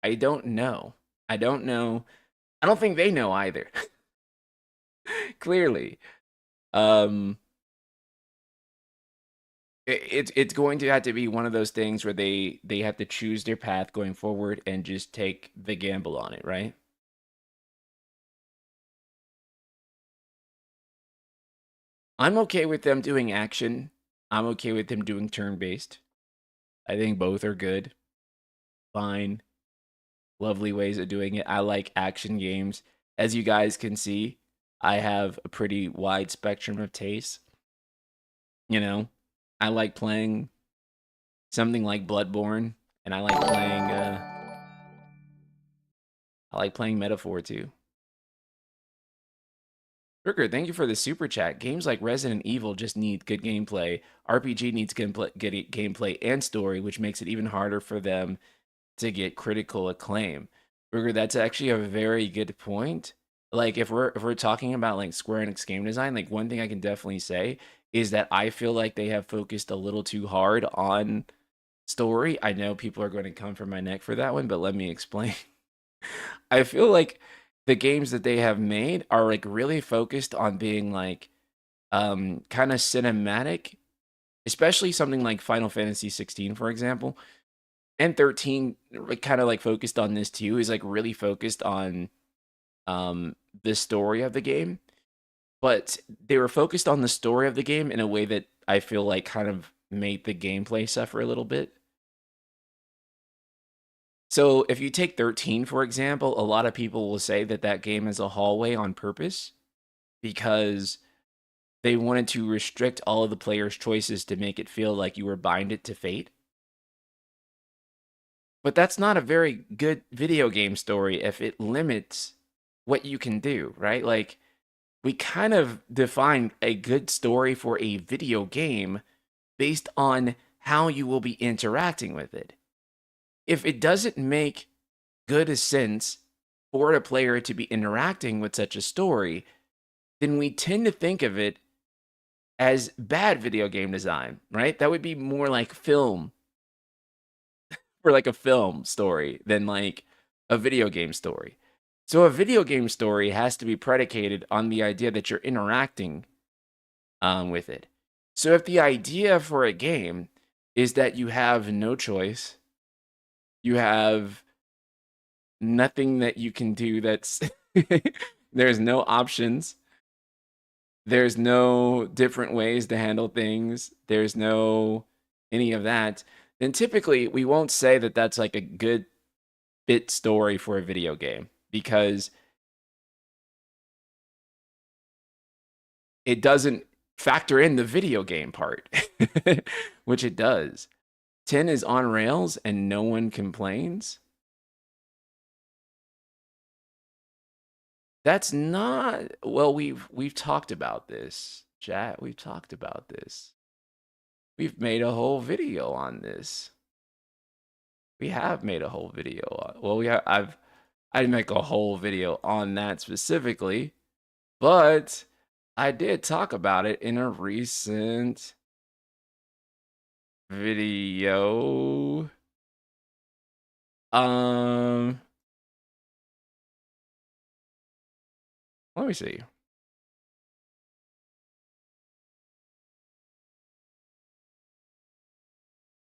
I don't know. I don't know. I don't think they know either. Clearly. It's going to have to be one of those things where they have to choose their path going forward and just take the gamble on it, right? I'm okay with them doing action. I'm okay with them doing turn-based. I think both are good. Fine. Lovely ways of doing it. I like action games. As you guys can see, I have a pretty wide spectrum of tastes. I like playing something like Bloodborne, and I like playing Metaphor too. Burger, thank you for the super chat. Games like Resident Evil just need good gameplay. RPG needs good gameplay and story, which makes it even harder for them to get critical acclaim. Burger, that's actually a very good point. Like if we're talking about like Square Enix game design, like one thing I can definitely say is that I feel like they have focused a little too hard on story. I know people are going to come for my neck for that one, but let me explain. I feel like the games that they have made are like really focused on being like kind of cinematic, especially something like Final Fantasy 16, for example. And 13 kind of like focused on this too, is like really focused on the story of the game. But they were focused on the story of the game in a way that I feel like kind of made the gameplay suffer a little bit. So if you take 13, for example, a lot of people will say that that game is a hallway on purpose because they wanted to restrict all of the players' choices to make it feel like you were binded to fate. But that's not a very good video game story if it limits what you can do, right? Like, we kind of define a good story for a video game based on how you will be interacting with it. If it doesn't make good sense for a player to be interacting with such a story, then we tend to think of it as bad video game design, right? That would be more like film, or like a film story than like a video game story. So a video game story has to be predicated on the idea that you're interacting with it. So if the idea for a game is that you have no choice, you have nothing that you can do that's there's no options, there's no different ways to handle things, there's no any of that, then typically we won't say that that's like a good bit story for a video game, because it doesn't factor in the video game part, which it does. 10 is on rails and no one complains. That's not, well, we've talked about this, chat. We've talked about this. We've made a whole video on this. We have made a whole video on, well, I didn't make a whole video on that specifically, but I did talk about it in a recent video. Let me see.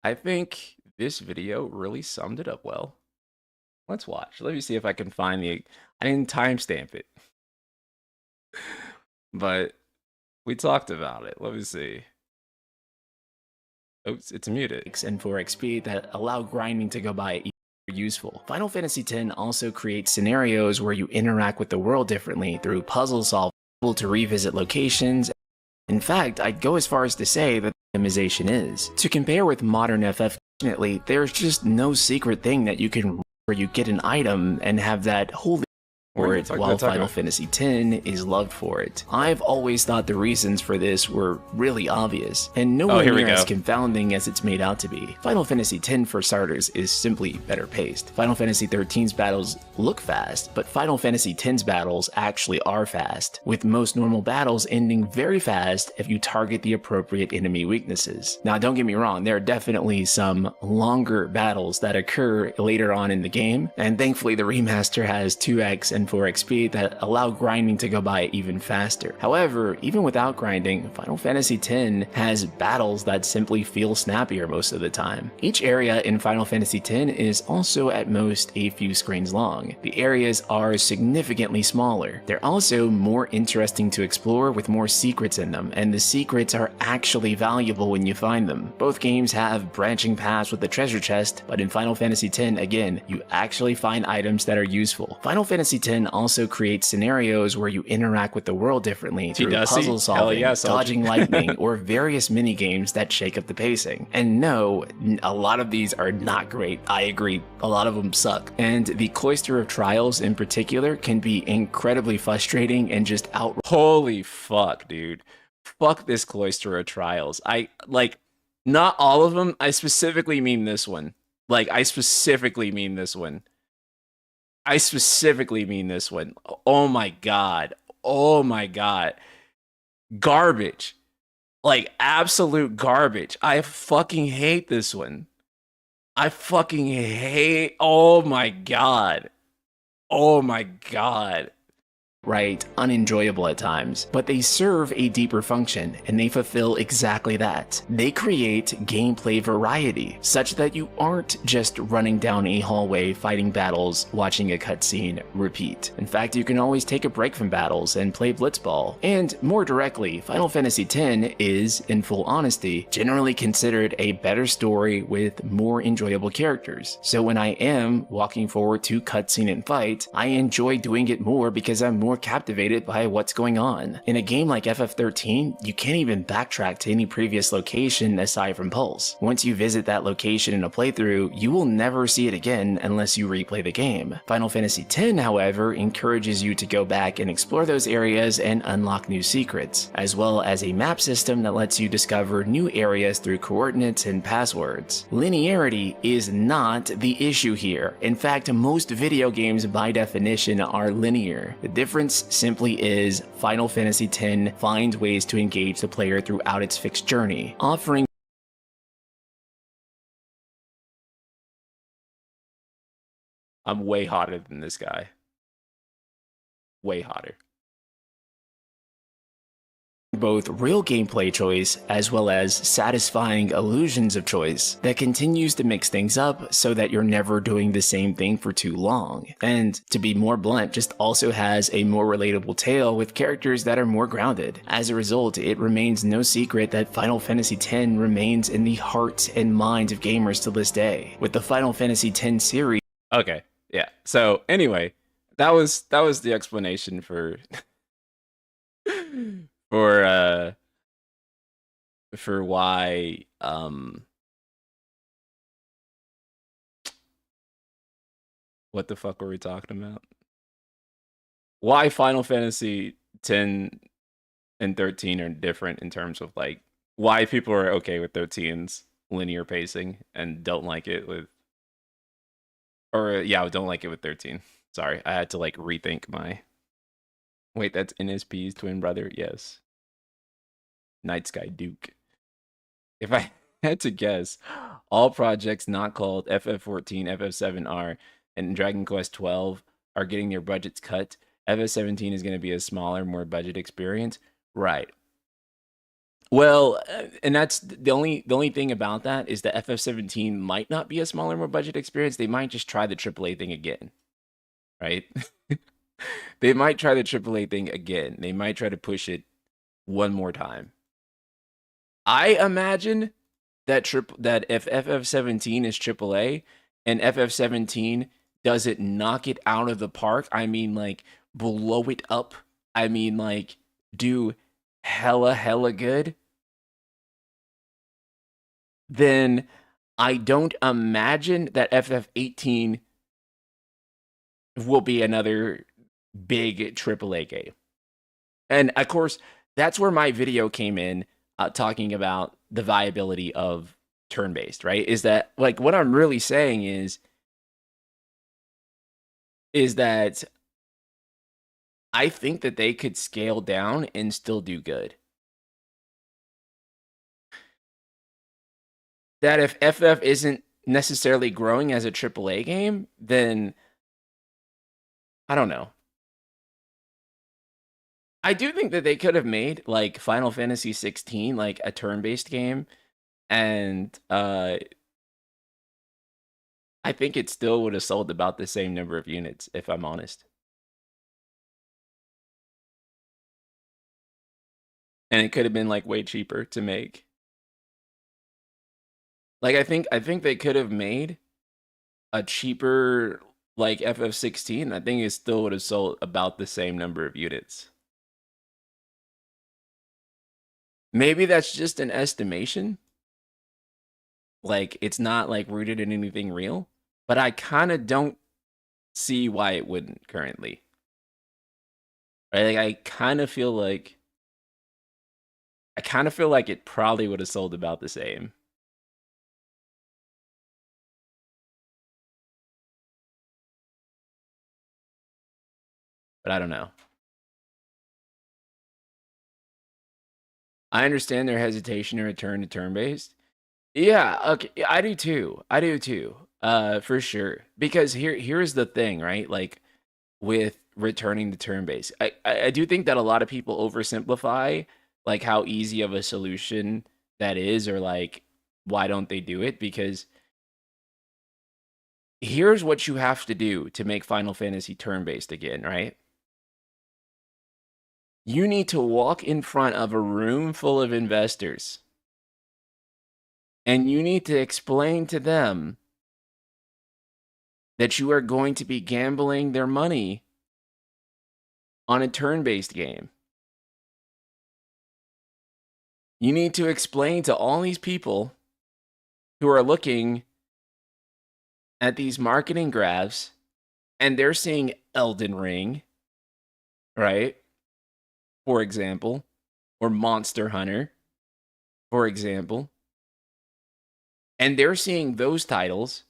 I think this video really summed it up well. Let's watch. Let me see if I can find the, I didn't timestamp it, but we talked about it. Let me see. Oops, it's muted. And for XP that allow grinding to go by useful. Final Fantasy X also creates scenarios where you interact with the world differently through puzzle solving, able to revisit locations. In fact, I'd go as far as to say that optimization is. To compare with modern FF, fortunately, there's just no secret thing that you can where you get an item and have that holy for it, while Final Fantasy X is loved for it. I've always thought the reasons for this were really obvious, and nowhere near as confounding as it's made out to be. Final Fantasy X, for starters, is simply better paced. Final Fantasy XIII's battles look fast, but Final Fantasy X's battles actually are fast, with most normal battles ending very fast if you target the appropriate enemy weaknesses. Now, don't get me wrong, there are definitely some longer battles that occur later on in the game, and thankfully the remaster has 2x and 4xp that allow grinding to go by even faster. However, even without grinding, Final Fantasy X has battles that simply feel snappier most of the time. Each area in Final Fantasy X is also at most a few screens long. The areas are significantly smaller. They're also more interesting to explore with more secrets in them, and the secrets are actually valuable when you find them. Both games have branching paths with the treasure chest, but in Final Fantasy X, again, you actually find items that are useful. Final Fantasy X X also creates scenarios where you interact with the world differently through puzzle solving, dodging lightning, or various minigames that shake up the pacing. And no, a lot of these are not great. I agree, a lot of them suck. And the Cloister of Trials in particular can be incredibly frustrating and just outright. Holy fuck, dude. Fuck this Cloister of Trials. Not all of them. I specifically mean this one. I specifically mean this one. Oh my god. Oh my god. Garbage. Absolute garbage. I fucking hate this one. I fucking hate. Oh my god. Oh my god. Unenjoyable at times, but they serve a deeper function, and they fulfill exactly that. They create gameplay variety, such that you aren't just running down a hallway fighting battles, watching a cutscene, repeat. In fact, you can always take a break from battles and play Blitzball. And more directly, Final Fantasy X is, in full honesty, generally considered a better story with more enjoyable characters. So when I am walking forward to cutscene and fight, I enjoy doing it more because I'm more captivated by what's going on. In a game like FF13, you can't even backtrack to any previous location aside from Pulse. Once you visit that location in a playthrough, you will never see it again unless you replay the game. Final Fantasy X, however, encourages you to go back and explore those areas and unlock new secrets, as well as a map system that lets you discover new areas through coordinates and passwords. Linearity is not the issue here. In fact, most video games by definition are linear. The difference simply is Final Fantasy X finds ways to engage the player throughout its fixed journey, offering. I'm way hotter than this guy. Way hotter. Both real gameplay choice as well as satisfying illusions of choice that continues to mix things up so that you're never doing the same thing for too long. And to be more blunt, just also has a more relatable tale with characters that are more grounded. As a result, it remains no secret that Final Fantasy X remains in the hearts and minds of gamers to this day. With the Final Fantasy X series. Okay, yeah. So anyway, that was the explanation for for why what the fuck were we talking about? Why Final Fantasy 10 and 13 are different in terms of why people are okay with 13's linear pacing and don't like it with don't like it with 13. Sorry, I had to rethink my. Wait, that's NSP's twin brother? Yes. Night Sky Duke. If I had to guess, all projects not called FF14, FF7R, and Dragon Quest 12 are getting their budgets cut. FF17 is going to be a smaller, more budget experience. Right. Well, and that's the only thing about that is that FF17 might not be a smaller, more budget experience. They might just try the AAA thing again. Right? They might try the AAA thing again. They might try to push it one more time. I imagine that if FF17 is AAA and FF17 doesn't knock it out of the park, I mean blow it up, I mean do hella good, then I don't imagine that FF18 will be another big AAA game. And of course, that's where my video came in, talking about the viability of turn-based, right? Is that what I'm really saying is that I think that they could scale down and still do good. That if FF isn't necessarily growing as a AAA game, then I don't know. I do think that they could have made Final Fantasy 16 a turn-based game, and I think it still would have sold about the same number of units, if I'm honest. And it could have been way cheaper to make. I think they could have made a cheaper like FF16, I think it still would have sold about the same number of units. Maybe that's just an estimation. Like, it's not like rooted in anything real, but I kind of don't see why it wouldn't currently. Right? Like, I kind of feel like it probably would have sold about the same. But I don't know. I understand their hesitation to return to turn-based. Yeah, okay, I do too. I do too. For sure. Because here's the thing, right? Like with returning to turn-based, I do think that a lot of people oversimplify like how easy of a solution that is, or like why don't they do it? Because here's what you have to do to make Final Fantasy turn-based again, right? You need to walk in front of a room full of investors and you need to explain to them that you are going to be gambling their money on a turn-based game. You need to explain to all these people who are looking at these marketing graphs and they're seeing Elden Ring, right? For example, or Monster Hunter, for example. And they're seeing those titles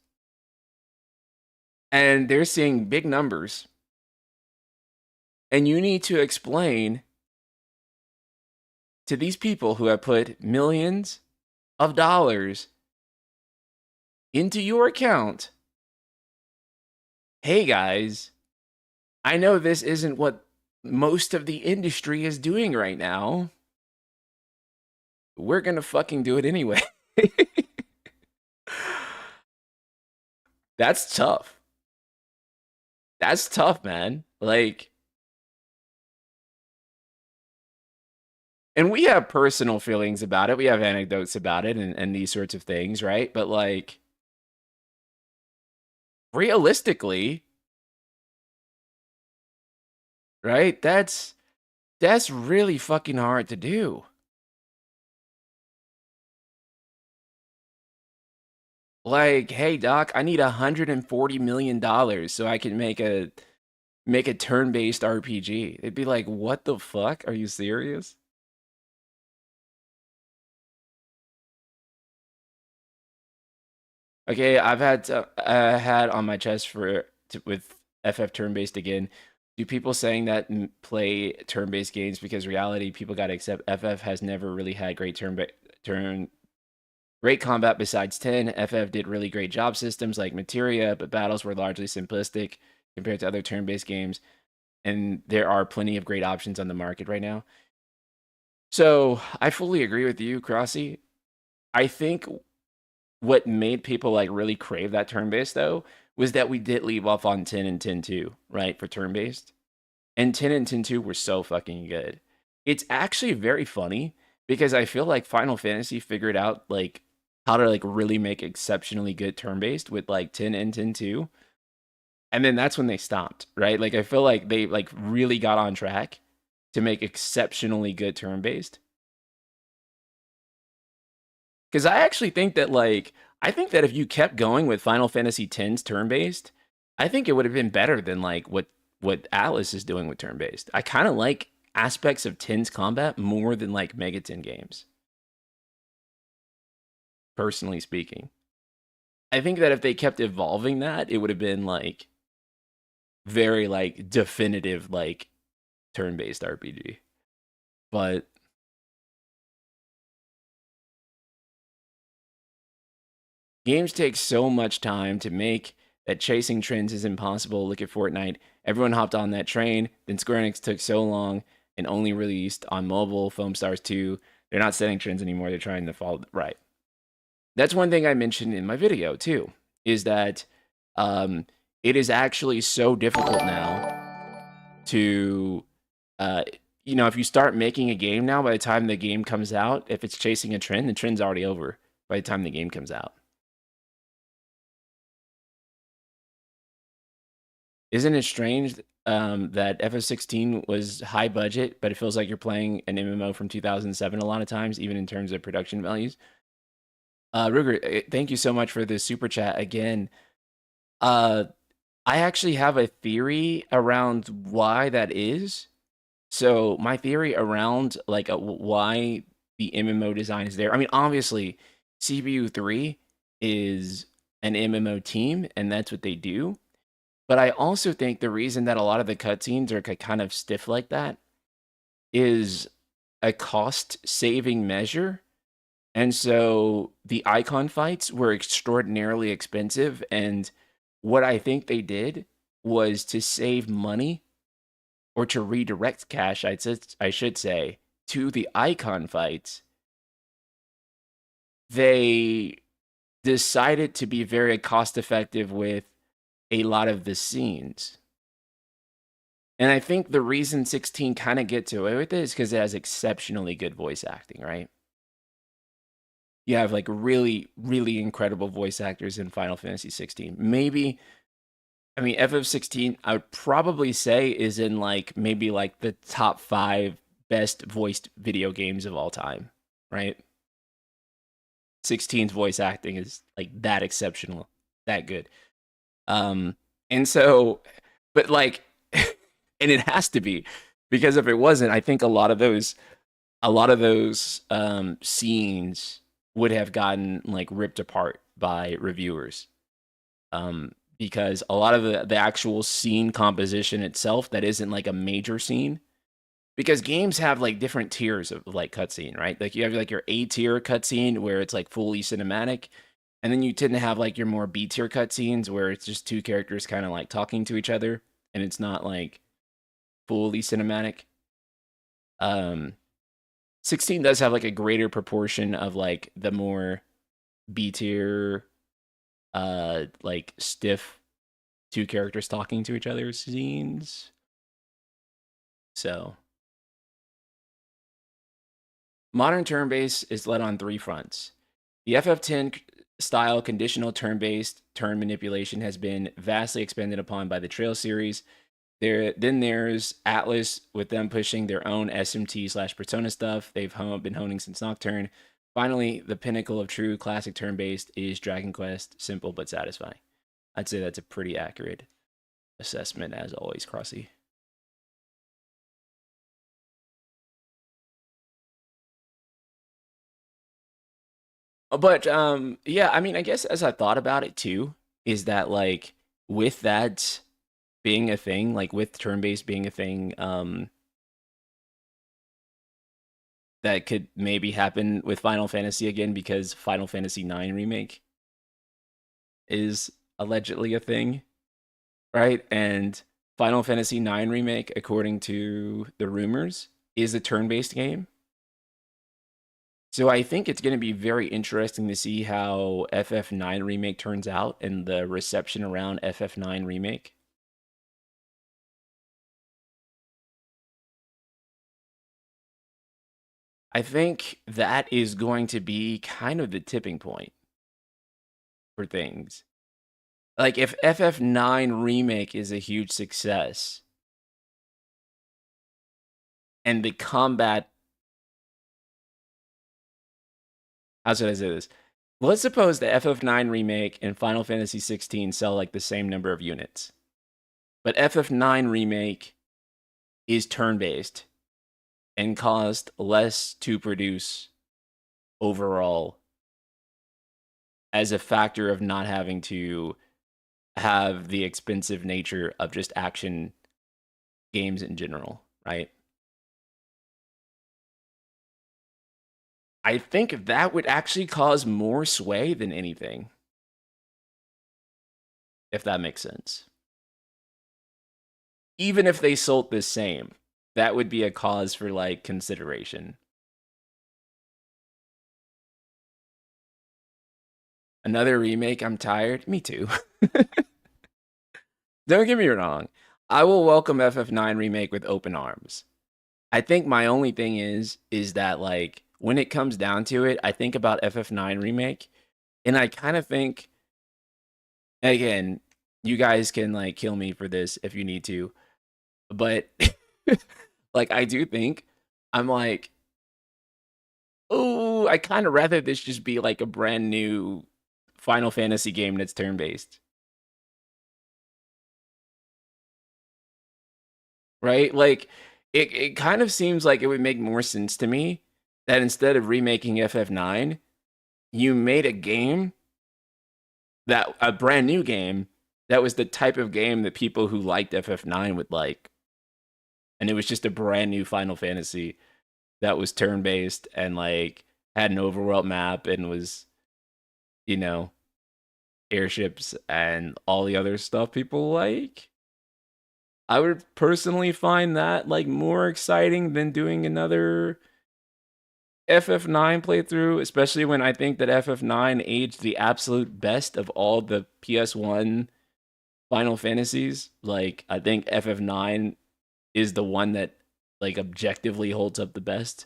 and they're seeing big numbers. And you need to explain to these people who have put millions of dollars into your account, hey guys, I know this isn't what most of the industry is doing right now. We're gonna fucking do it anyway. That's tough. That's tough, man. Like, and we have personal feelings about it. We have anecdotes about it and these sorts of things, right? But like, realistically, right? That's really fucking hard to do. Like, hey doc, I need $140 million so I can make a turn-based RPG. They'd be like, what the fuck? Are you serious? Okay, I've had on my chest with FF turn-based again. Do people saying that play turn-based games because reality people got to accept FF has never really had great great combat besides 10. FF did really great job systems like materia, but battles were largely simplistic compared to other turn-based games. And there are plenty of great options on the market right now. So I fully agree with you, Crossy. I think what made people like really crave that turn-based though was that we did leave off on 10 and 10-2, right, for turn-based. And 10 and 10-2 were so fucking good. It's actually very funny because I feel like Final Fantasy figured out like how to like really make exceptionally good turn-based with like 10 and 10-2. And then that's when they stopped, right? Like I feel like they like really got on track to make exceptionally good turn-based. Because I actually think that like I think that if you kept going with Final Fantasy X's turn-based, I think it would have been better than like what Atlas is doing with turn-based. I kind of like aspects of 10's combat more than like Mega 10 games. Personally speaking. I think that if they kept evolving that, it would have been like very like definitive like turn-based RPG. But games take so much time to make that chasing trends is impossible. Look at Fortnite. Everyone hopped on that train. Then Square Enix took so long and only released on mobile Foam Stars 2. They're not setting trends anymore. They're trying to follow right. That's one thing I mentioned in my video too, is that it is actually so difficult now to, you know, if you start making a game now, by the time the game comes out, if it's chasing a trend, the trend's already over by the time the game comes out. Isn't it strange that FF16 was high budget, but it feels like you're playing an MMO from 2007 a lot of times, even in terms of production values? Ruger, thank you so much for the super chat again. Uh, I actually have a theory around why that is. So my theory around like why the MMO design is there. I mean, obviously, CPU 3 is an MMO team, and that's what they do. But I also think the reason that a lot of the cutscenes are kind of stiff like that is a cost saving measure. And so the icon fights were extraordinarily expensive. And what I think they did was to save money or to redirect cash, I should say, to the icon fights. They decided to be very cost effective with a lot of the scenes. And I think the reason 16 kind of gets away with it is because it has exceptionally good voice acting, right? You have like really, really incredible voice actors in Final Fantasy 16. Maybe, I mean, FF16, I would probably say is in like maybe like the top 5 best voiced video games of all time, right? 16's voice acting is like that exceptional, that good. And so, but like, and it has to be because if it wasn't, I think a lot of those scenes would have gotten like ripped apart by reviewers. Because a lot of the actual scene composition itself that isn't like a major scene, because games have like different tiers of like cutscene, right? Like you have like your A tier cutscene where it's like fully cinematic, and then you tend to have like your more B tier cutscenes where it's just two characters kind of like talking to each other, and it's not like fully cinematic. 16 does have like a greater proportion of like the more B tier, like stiff two characters talking to each other scenes. So modern turn-based is led on 3 fronts. The FF10 style conditional turn-based turn manipulation has been vastly expanded upon by the Trail series. Then there's Atlas with them pushing their own SMT/Persona stuff they've been honing since Nocturne. Finally, the pinnacle of true classic turn-based is Dragon Quest, simple but satisfying. I'd say that's a pretty accurate assessment, as always, Crossy. But yeah, I mean, I guess as I thought about it too, is that like with that being a thing, like with turn-based being a thing, that could maybe happen with Final Fantasy again because Final Fantasy IX Remake is allegedly a thing, right? And Final Fantasy IX Remake, according to the rumors, is a turn-based game. So I think it's going to be very interesting to see how FF9 Remake turns out and the reception around FF9 Remake. I think that is going to be kind of the tipping point for things. Like if FF9 Remake is a huge success and the combat, how should I say this? Let's suppose the FF9 Remake and Final Fantasy 16 sell like the same number of units. But FF9 Remake is turn-based and cost less to produce overall as a factor of not having to have the expensive nature of just action games in general, right? I think that would actually cause more sway than anything, if that makes sense. Even if they sold the same, that would be a cause for like consideration. Another remake, I'm tired. Me too. Don't get me wrong. I will welcome FF9 remake with open arms. I think my only thing is that like when it comes down to it, I think about FF9 remake and I kind of think again, You guys can like kill me for this if you need to, but like I do think I'm like, oh, I kind of rather this just be like a brand new Final Fantasy game that's turn based, right? Like it kind of seems like it would make more sense to me that instead of remaking FF9, you made a game that a brand new game that was the type of game that people who liked FF9 would like. And it was just a brand new Final Fantasy that was turn based and like had an overworld map and was, you know, airships and all the other stuff people like. I would personally find that like more exciting than doing another FF9 playthrough, especially when I think that FF9 aged the absolute best of all the PS1 Final Fantasies. Like I think FF9 is the one that like objectively holds up the best,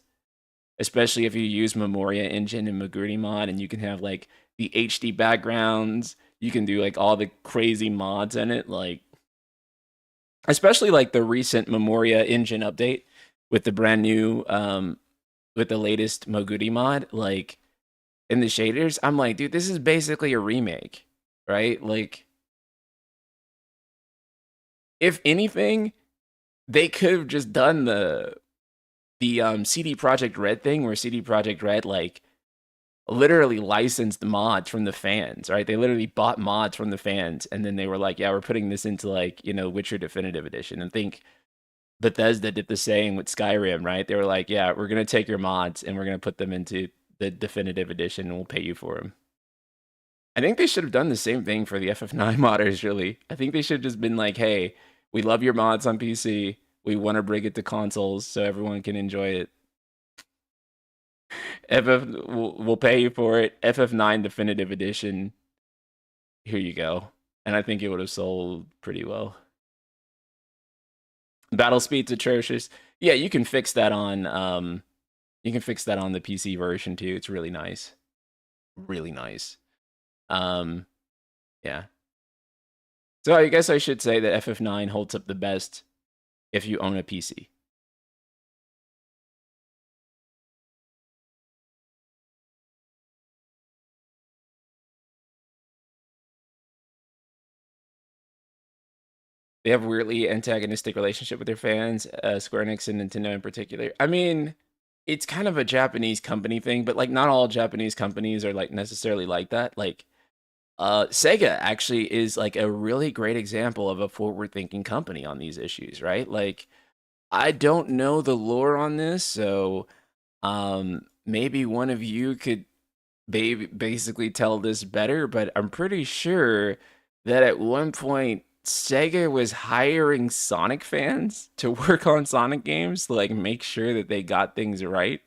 especially if you use Memoria engine and Maguri mod, and you can have like the HD backgrounds. You can do like all the crazy mods in it, like especially like the recent Memoria engine update with the brand new with the latest Moguri mod, like in the shaders. I'm like, dude, this is basically a remake, right? Like, if anything, they could have just done the CD Projekt Red thing where CD Projekt Red like literally licensed mods from the fans, right? They literally bought mods from the fans and then they were like, yeah, we're putting this into like, you know, Witcher Definitive Edition. And think Bethesda did the same with Skyrim, right? They were like, yeah, we're going to take your mods and we're going to put them into the Definitive Edition and we'll pay you for them. I think they should have done the same thing for the FF9 modders, really. I think they should have just been like, hey, we love your mods on PC. We want to bring it to consoles so everyone can enjoy it. FF, we'll pay you for it. FF9 Definitive Edition. Here you go. And I think it would have sold pretty well. Battle speed's atrocious. Yeah, you can fix that on you can fix that on the PC version too. It's really nice. Really nice. Um yeah. So I guess I should say that FF9 holds up the best if you own a PC. They have weirdly antagonistic relationship with their fans, Square Enix and Nintendo in particular. I mean, it's kind of a Japanese company thing, but like not all Japanese companies are like necessarily like that. Like Sega actually is like a really great example of a forward-thinking company on these issues, right? Like I don't know the lore on this, so maybe one of you could basically tell this better, but I'm pretty sure that at one point Sega was hiring Sonic fans to work on Sonic games to like make sure that they got things right.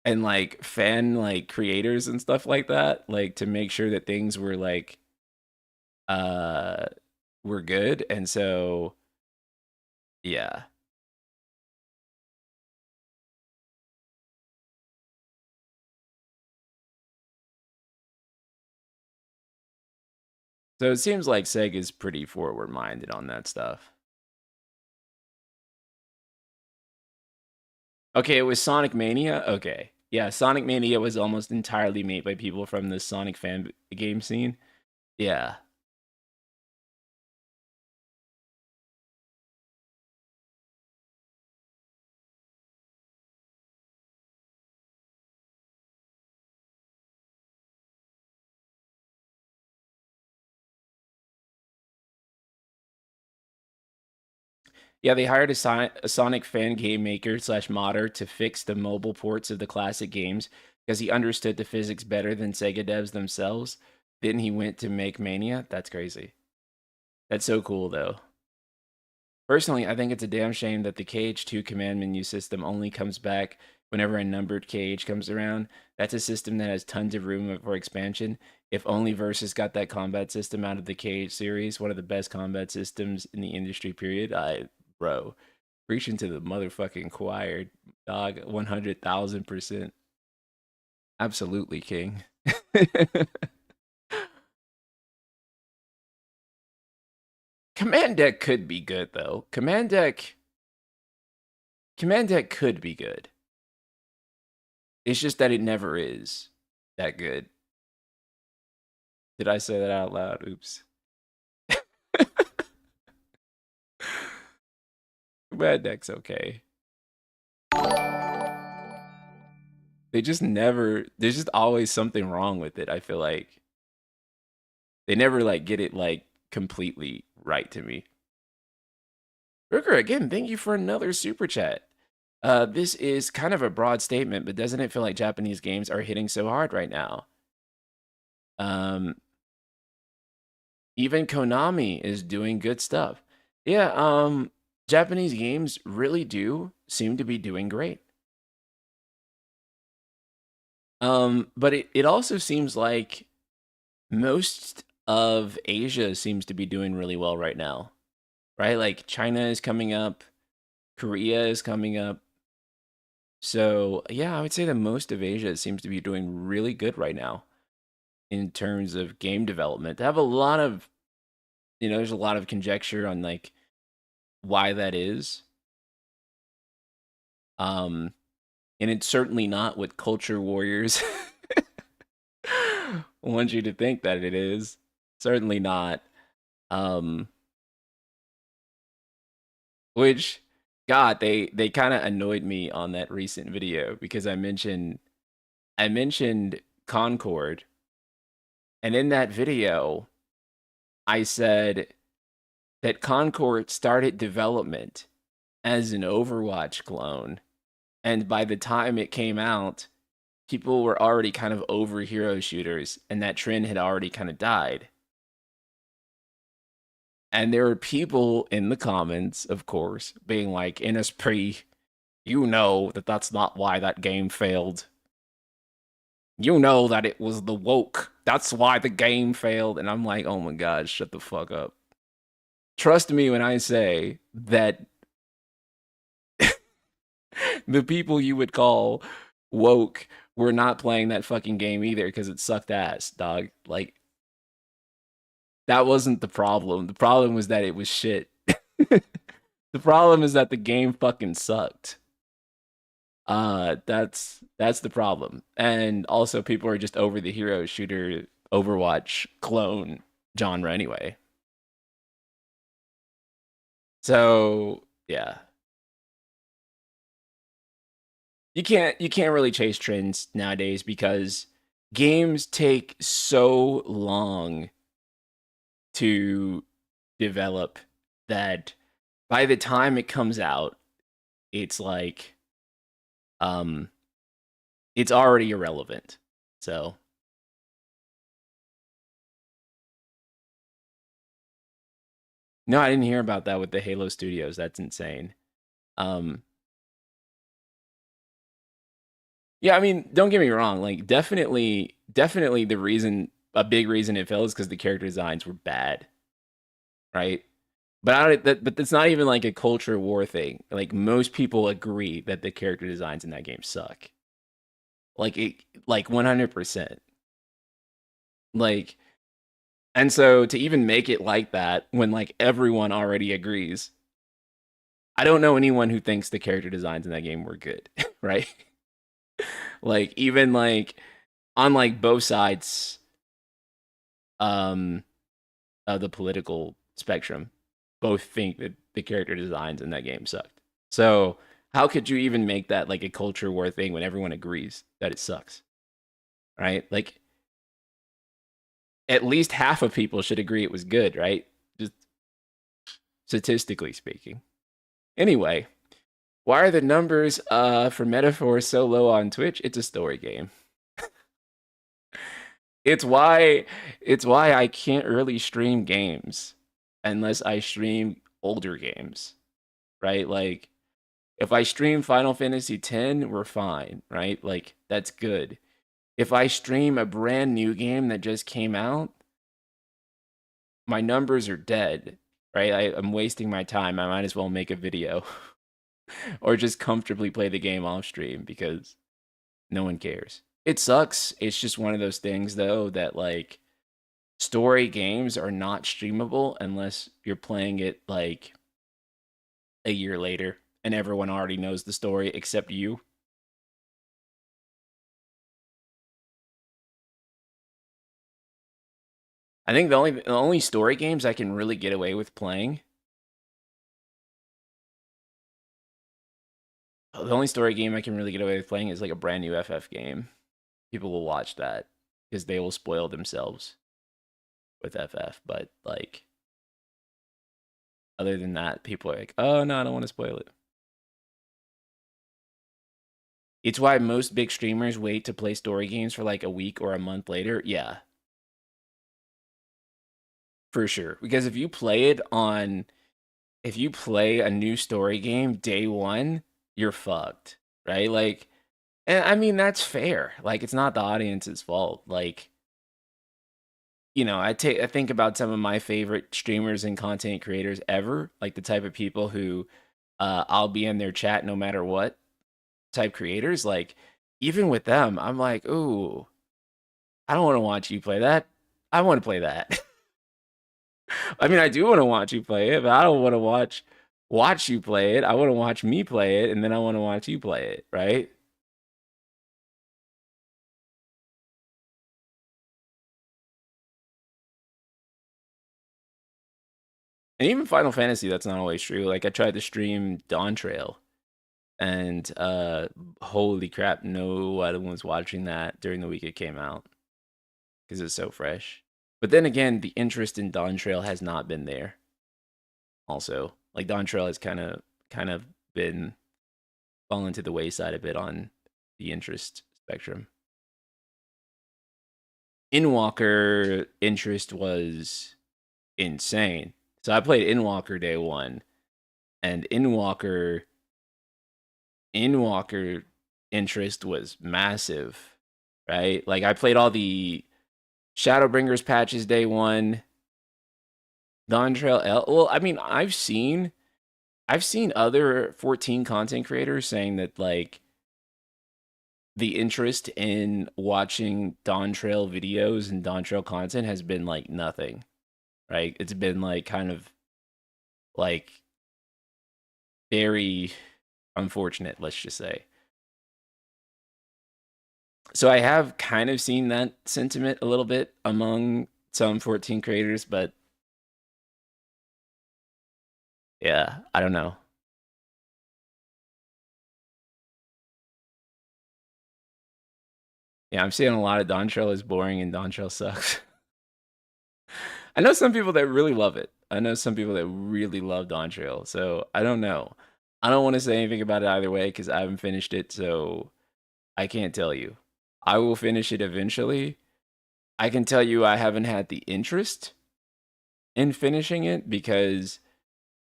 And like fan like creators and stuff like that, like to make sure that things were like uh were good. And so yeah. So it seems like Sega's pretty forward minded on that stuff. Okay, it was Sonic Mania. Okay. Yeah, Sonic Mania was almost entirely made by people from the Sonic fan game scene. Yeah. Yeah, they hired a Sonic fan game maker slash modder to fix the mobile ports of the classic games because he understood the physics better than Sega devs themselves. Then he went to make Mania. That's crazy. That's so cool, though. Personally, I think it's a damn shame that the KH2 command menu system only comes back whenever a numbered KH comes around. That's a system that has tons of room for expansion. If only Versus got that combat system out of the KH series, one of the best combat systems in the industry, period. Bro, preaching to the motherfucking choir, dog, 100,000%. Absolutely, King. Command Deck could be good though. Command Deck could be good. It's just that it never is that good. Did I say that out loud? Oops. Command Deck's okay. They just never, there's just always something wrong with it. I feel like they never like get it like completely right to me. Rooker, again, thank you for another super chat. This is kind of a broad statement, but doesn't it feel like Japanese games are hitting so hard right now? Even Konami is doing good stuff. Yeah, Japanese games really do seem to be doing great. But it also seems like most of Asia seems to be doing really well right now, right? Like China is coming up, Korea is coming up. So yeah, I would say that most of Asia seems to be doing really good right now in terms of game development. They have a lot of, there's a lot of conjecture on like why that is. And it's certainly not what Culture Warriors want you to think that it is. Certainly not. Which, God, they kind of annoyed me on that recent video because I mentioned Concord, and in that video, I said that Concord started development as an Overwatch clone, and by the time it came out, people were already kind of over hero shooters, and that trend had already kind of died. And there were people in the comments, of course, being like, NSP, you know that that's not why that game failed. You know that it was the woke. That's why the game failed. And I'm like, oh my God, shut the fuck up. Trust me when I say that the people you would call woke were not playing that fucking game either because it sucked ass, dog. Like, that wasn't the problem. The problem was that it was shit. The problem is that the game fucking sucked. That's the problem. And also people are just over the hero shooter Overwatch clone genre anyway. So, yeah. You can't really chase trends nowadays because games take so long to develop that by the time it comes out, it's like it's already irrelevant. So no, I didn't hear about that with the Halo Studios. That's insane. Yeah, I mean, don't get me wrong. Like, definitely the reason, a big reason it failed is because the character designs were bad, right? But but that's not even like a culture war thing. Like, most people agree that the character designs in that game suck. Like 100%. Like, and so to even make it like that when like everyone already agrees, I don't know anyone who thinks the character designs in that game were good, right? Like even like on like both sides of the political spectrum, both think that the character designs in that game sucked. So how could you even make that like a culture war thing when everyone agrees that it sucks? Right? Like at least half of people should agree it was good, right? Just statistically speaking. Anyway, why are the numbers for Metaphor so low on Twitch? It's a story game. It's why I can't really stream games unless I stream older games, right? Like if I stream Final Fantasy X, we're fine, right? Like that's good. If I stream a brand new game that just came out, my numbers are dead, right? I'm wasting my time. I might as well make a video or just comfortably play the game off stream because no one cares. It sucks. It's just one of those things though that like story games are not streamable unless you're playing it like a year later and everyone already knows the story except you. I think the only story games I can really get away with playing. The only story game I can really get away with playing is like a brand new FF game. People will watch that because they will spoil themselves with FF. But like, other than that, people are like, "Oh no, I don't want to spoil it." It's why most big streamers wait to play story games for like a week or a month later. Yeah, for sure. Because if you play a new story game day one, you're fucked, right? Like, and I mean, that's fair. Like, it's not the audience's fault. Like, I think about some of my favorite streamers and content creators ever, like the type of people who I'll be in their chat no matter what type creators. Like, even with them, I'm like, ooh, I don't want to watch you play that. I want to play that. I mean, I do want to watch you play it, but I don't want to watch you play it. I want to watch me play it, and then I want to watch you play it, right? And even Final Fantasy, that's not always true. Like I tried to stream Dawn Trail, and holy crap, no one was watching that during the week it came out because it's so fresh. But then again, the interest in Dawn Trail has not been there. Also, like Dawn Trail has kind of been fallen to the wayside a bit on the interest spectrum. Inwalker interest was insane. So I played Inwalker day one, and Inwalker interest was massive, right? Like I played all the Shadowbringers patches day one. Dawn Trail L. Well, I mean, I've seen other 14 content creators saying that like the interest in watching Dawn Trail videos and Dawn Trail content has been like nothing, right? It's been like kind of like very unfortunate, let's just say. So I have kind of seen that sentiment a little bit among some 14 creators, but yeah, I don't know. Yeah, I'm seeing a lot of Dawn Trail is boring and Dawn Trail sucks. I know some people that really love it. I know some people that really love Dawn Trail. So I don't know. I don't want to say anything about it either way because I haven't finished it. So I can't tell you. I will finish it eventually. I can tell you I haven't had the interest in finishing it because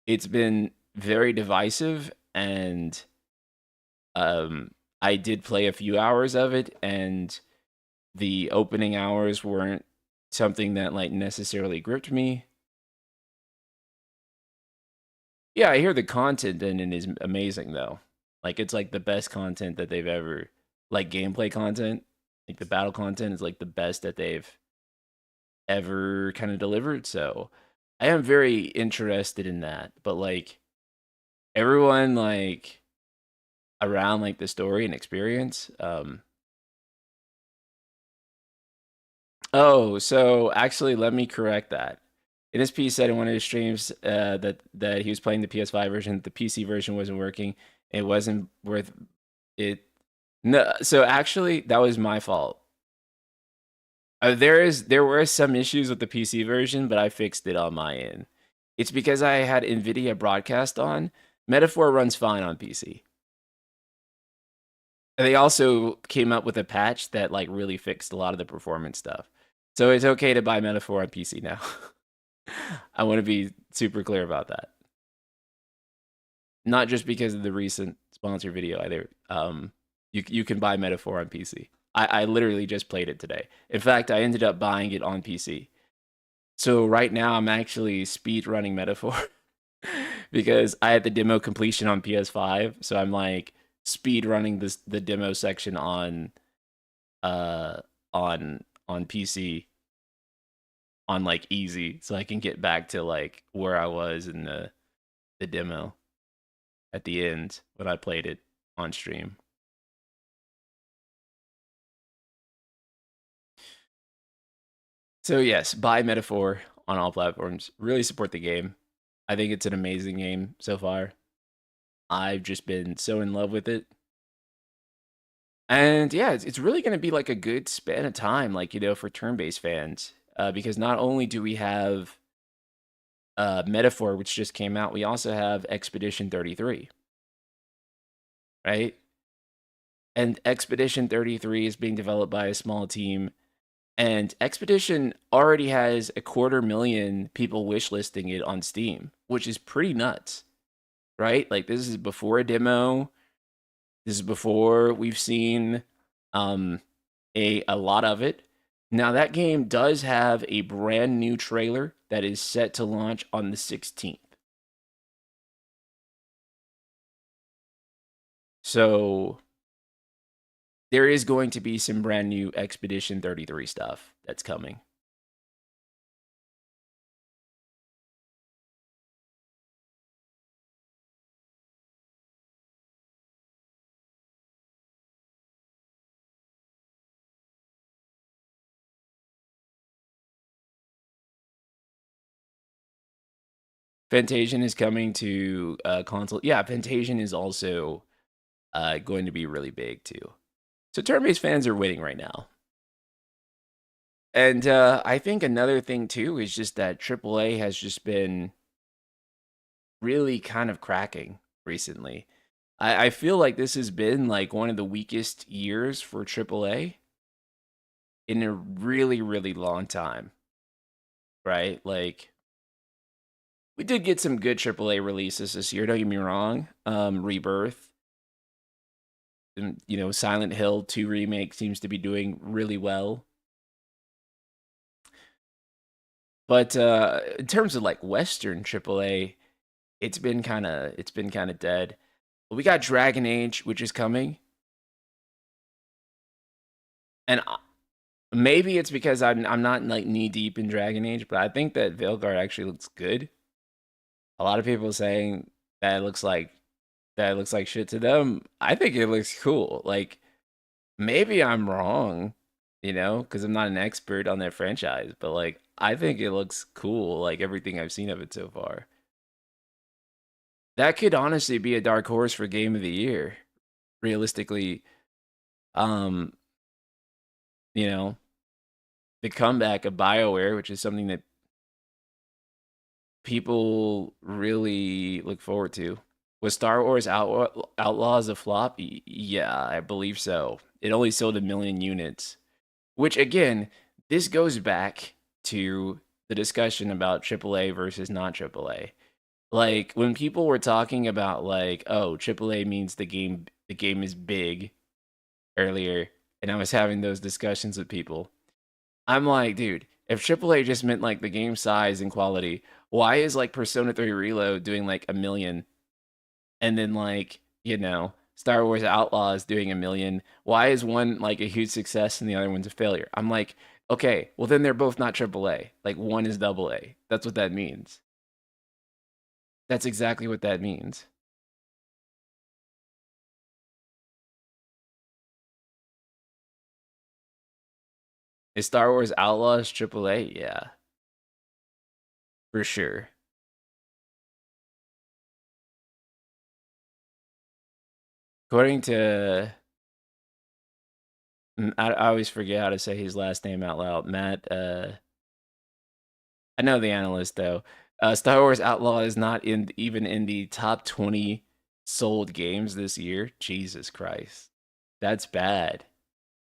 it's been very divisive and I did play a few hours of it and the opening hours weren't something that like necessarily gripped me. Yeah, I hear the content in it is amazing though. Like it's like the best content that they've ever like gameplay content. Like the battle content is like the best that they've ever kind of delivered. So I am very interested in that. But like everyone like around like the story and experience. Oh, so actually let me correct that. NSP said in one of his streams that he was playing the PS5 version, the PC version wasn't working. It wasn't worth it. No, so actually that was my fault. There were some issues with the PC version, but I fixed it on my end. It's because I had NVIDIA broadcast on. Metaphor runs fine on PC. And they also came up with a patch that like really fixed a lot of the performance stuff. So it's okay to buy Metaphor on PC now. I want to be super clear about that. Not just because of the recent sponsor video either. You can buy Metaphor on PC. I literally just played it today. In fact, I ended up buying it on PC. So right now I'm actually speed running Metaphor because I had the demo completion on PS5. So I'm like speed running the demo section on uh on PC on like easy so I can get back to like where I was in the demo at the end when I played it on stream. So yes, buy Metaphor on all platforms. Really support the game. I think it's an amazing game so far. I've just been so in love with it. And yeah, it's really going to be like a good span of time, like, you know, for turn-based fans. Because not only do we have Metaphor, which just came out, we also have Expedition 33, right? And Expedition 33 is being developed by a small team. And Expedition already has 250,000 people wishlisting it on Steam, which is pretty nuts, right? Like, this is before a demo. This is before we've seen a lot of it. Now, that game does have a brand new trailer that is set to launch on the 16th. So there is going to be some brand new Expedition 33 stuff that's coming. Fantasian is coming to console. Yeah, Fantasian is also going to be really big too. So turn-based fans are winning right now. And I think another thing too is just that AAA has just been really kind of cracking recently. I feel like this has been like one of the weakest years for AAA in a really, really long time, right? Like, we did get some good AAA releases this year, don't get me wrong. Rebirth, and, you know, Silent Hill 2 Remake seems to be doing really well. But in terms of like Western AAA, it's been kind of dead. But we got Dragon Age, which is coming, and maybe it's because I'm not like knee deep in Dragon Age, but I think that Veilguard actually looks good. A lot of people saying that it looks like shit to them. I think it looks cool. Like, maybe I'm wrong, you know, because I'm not an expert on that franchise, but like I think it looks cool, like everything I've seen of it so far. That could honestly be a dark horse for game of the year. Realistically, um, you know, the comeback of BioWare, which is something that people really look forward to. Was Star Wars Outlaws a flop? Yeah, I believe so. It only sold 1 million units, which again, this goes back to the discussion about AAA versus not AAA. Like, when people were talking about like, oh, AAA means the game is big earlier, and I was having those discussions with people. I'm like, dude, if AAA just meant like the game size and quality, why is like Persona 3 Reload doing like 1 million, and then like, you know, Star Wars Outlaws doing 1 million? Why is one like a huge success and the other one's a failure? I'm like, okay, well then they're both not AAA. Like, one is AA. That's what that means. That's exactly what that means. Is Star Wars Outlaws AAA? Yeah, for sure. According to, I always forget how to say his last name out loud. Matt, I know the analyst though. Star Wars Outlaw is not even in the top 20 sold games this year. Jesus Christ, that's bad.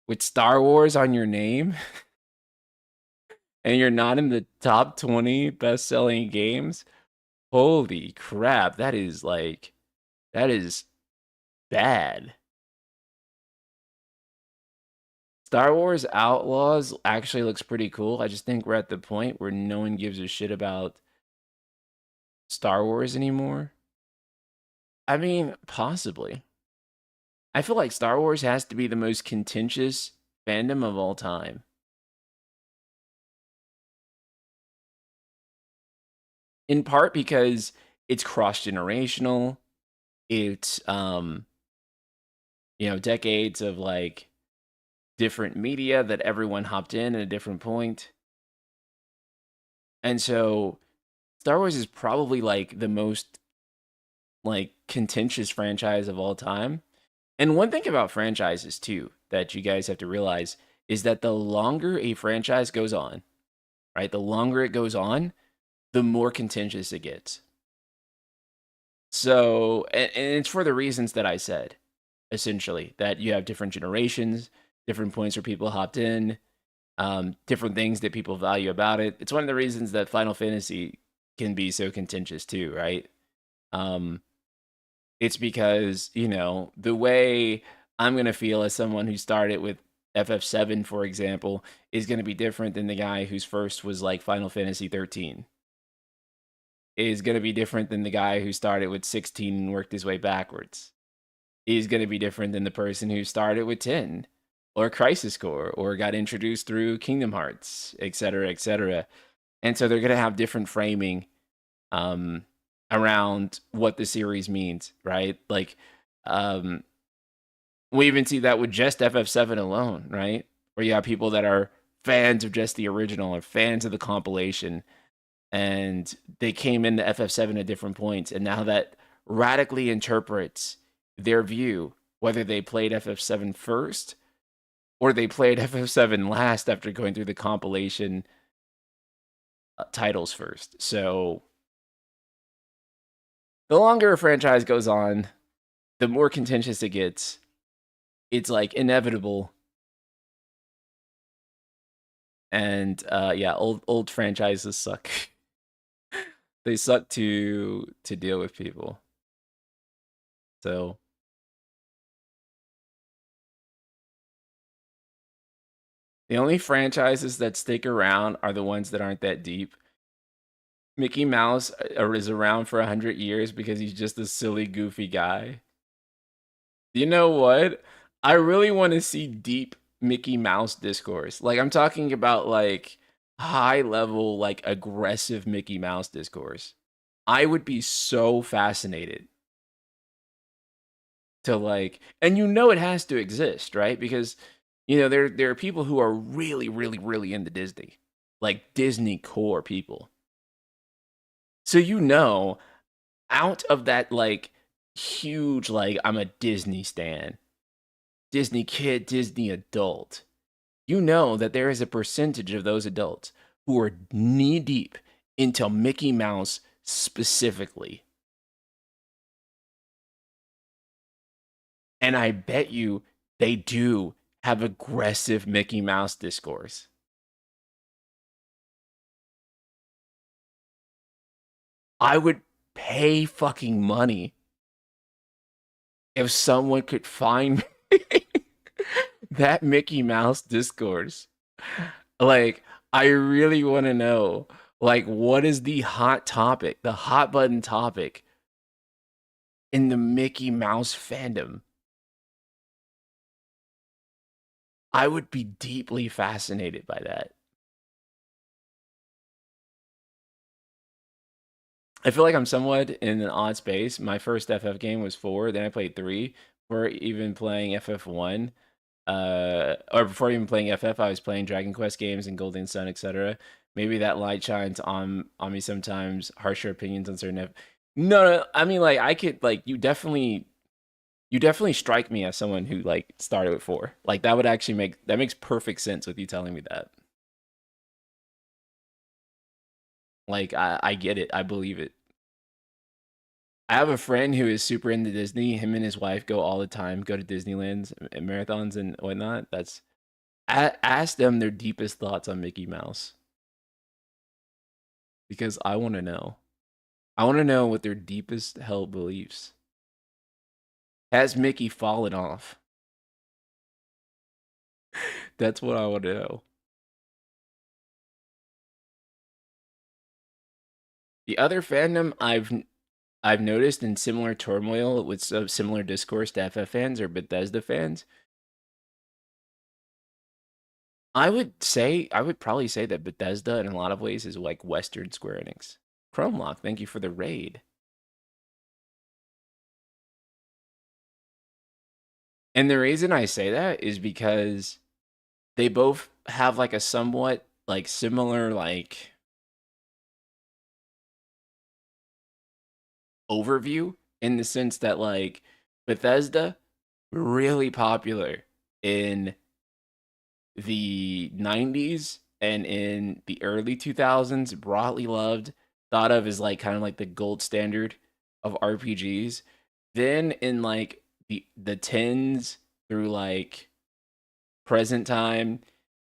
With Star Wars on your name, and you're not in the top 20 best-selling games. Holy crap, that is bad. Star Wars Outlaws actually looks pretty cool. I just think we're at the point where no one gives a shit about Star Wars anymore. I mean, possibly. I feel like Star Wars has to be the most contentious fandom of all time. in part because it's cross-generational. It's, decades of, like, different media that everyone hopped in at a different point. And so Star Wars is probably, like, the most, like, contentious franchise of all time. And one thing about franchises too that you guys have to realize is that the longer a franchise goes on, right? The longer it goes on, the more contentious it gets. So, and it's for the reasons that I said, essentially, that you have different generations, different points where people hopped in, different things that people value about it. It's one of the reasons that Final Fantasy can be so contentious too, right? Um, it's because, the way I'm going to feel as someone who started with FF7, for example, is going to be different than the guy whose first was like Final Fantasy 13. Is going to be different than the guy who started with 16 and worked his way backwards. Is going to be different than the person who started with 10 or Crisis Core or got introduced through Kingdom Hearts, etc., etc. And so they're going to have different framing um, around what the series means, right? Like, um, we even see that with just FF7 alone, right? Where you have people that are fans of just the original or fans of the compilation, and they came into FF7 at different points, and now that radically interprets their view, whether they played FF7 first or they played FF7 last after going through the compilation titles first. So the longer a franchise goes on, the more contentious it gets. It's like inevitable. And yeah, old franchises suck. They suck to deal with people. So the only franchises that stick around are the ones that aren't that deep. Mickey Mouse is around for 100 years because he's just a silly, goofy guy. You know what? I really want to see deep Mickey Mouse discourse. Like, I'm talking about, like, high level, like, aggressive Mickey Mouse discourse. I would be so fascinated to, like, and it has to exist, right? Because, there are people who are really, really, really into Disney, like Disney core people. So, out of that, like, huge, like, I'm a Disney stan, Disney kid, Disney adult, that there is a percentage of those adults who are knee deep into Mickey Mouse specifically. And I bet you they do have aggressive Mickey Mouse discourse. I would pay fucking money if someone could find that Mickey Mouse discourse. Like, I really want to know, like, what is the hot topic, the hot button topic in the Mickey Mouse fandom? I would be deeply fascinated by that. I feel like I'm somewhat in an odd space. My first FF game was 4, then I played 3, before even playing FF1. Or before even playing FF, I was playing Dragon Quest games and Golden Sun, etc. Maybe that light shines on me sometimes. Harsher opinions on certain. No, I mean, like, I could, like, you definitely strike me as someone who, like, started with 4. Like, that would actually makes perfect sense with you telling me that. Like, I get it. I believe it. I have a friend who is super into Disney. Him and his wife go all the time, go to Disneyland and marathons and whatnot. Ask them their deepest thoughts on Mickey Mouse, because I want to know. I want to know what their deepest held beliefs. Has Mickey fallen off? That's what I want to know. The other fandom I've noticed in similar turmoil with similar discourse to FF fans or Bethesda fans. I would probably say that Bethesda in a lot of ways is like Western Square Enix. Chrome Lock, thank you for the raid. And the reason I say that is because they both have like a somewhat like similar like overview in the sense that like Bethesda really popular in the 90s and in the early 2000s, broadly loved, thought of as like kind of like the gold standard of RPGs. Then in like the tens through like present time,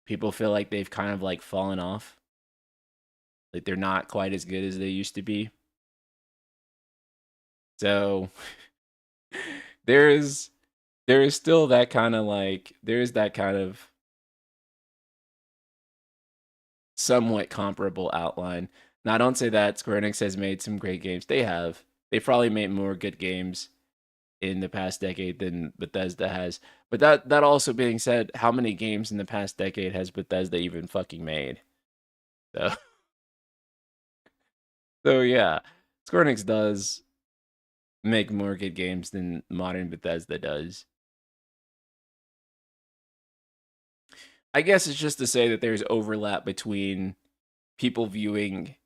people feel like they've kind of like fallen off. Like they're not quite as good as they used to be. So there is still that kind of like there's that kind of somewhat comparable outline. Now, I don't say that Square Enix has made some great games. They have. They've probably made more good games in the past decade than Bethesda has. But that also being said, how many games in the past decade has Bethesda even fucking made? So, so yeah, Square Enix does make more good games than modern Bethesda does. I guess it's just to say that there's overlap between people viewing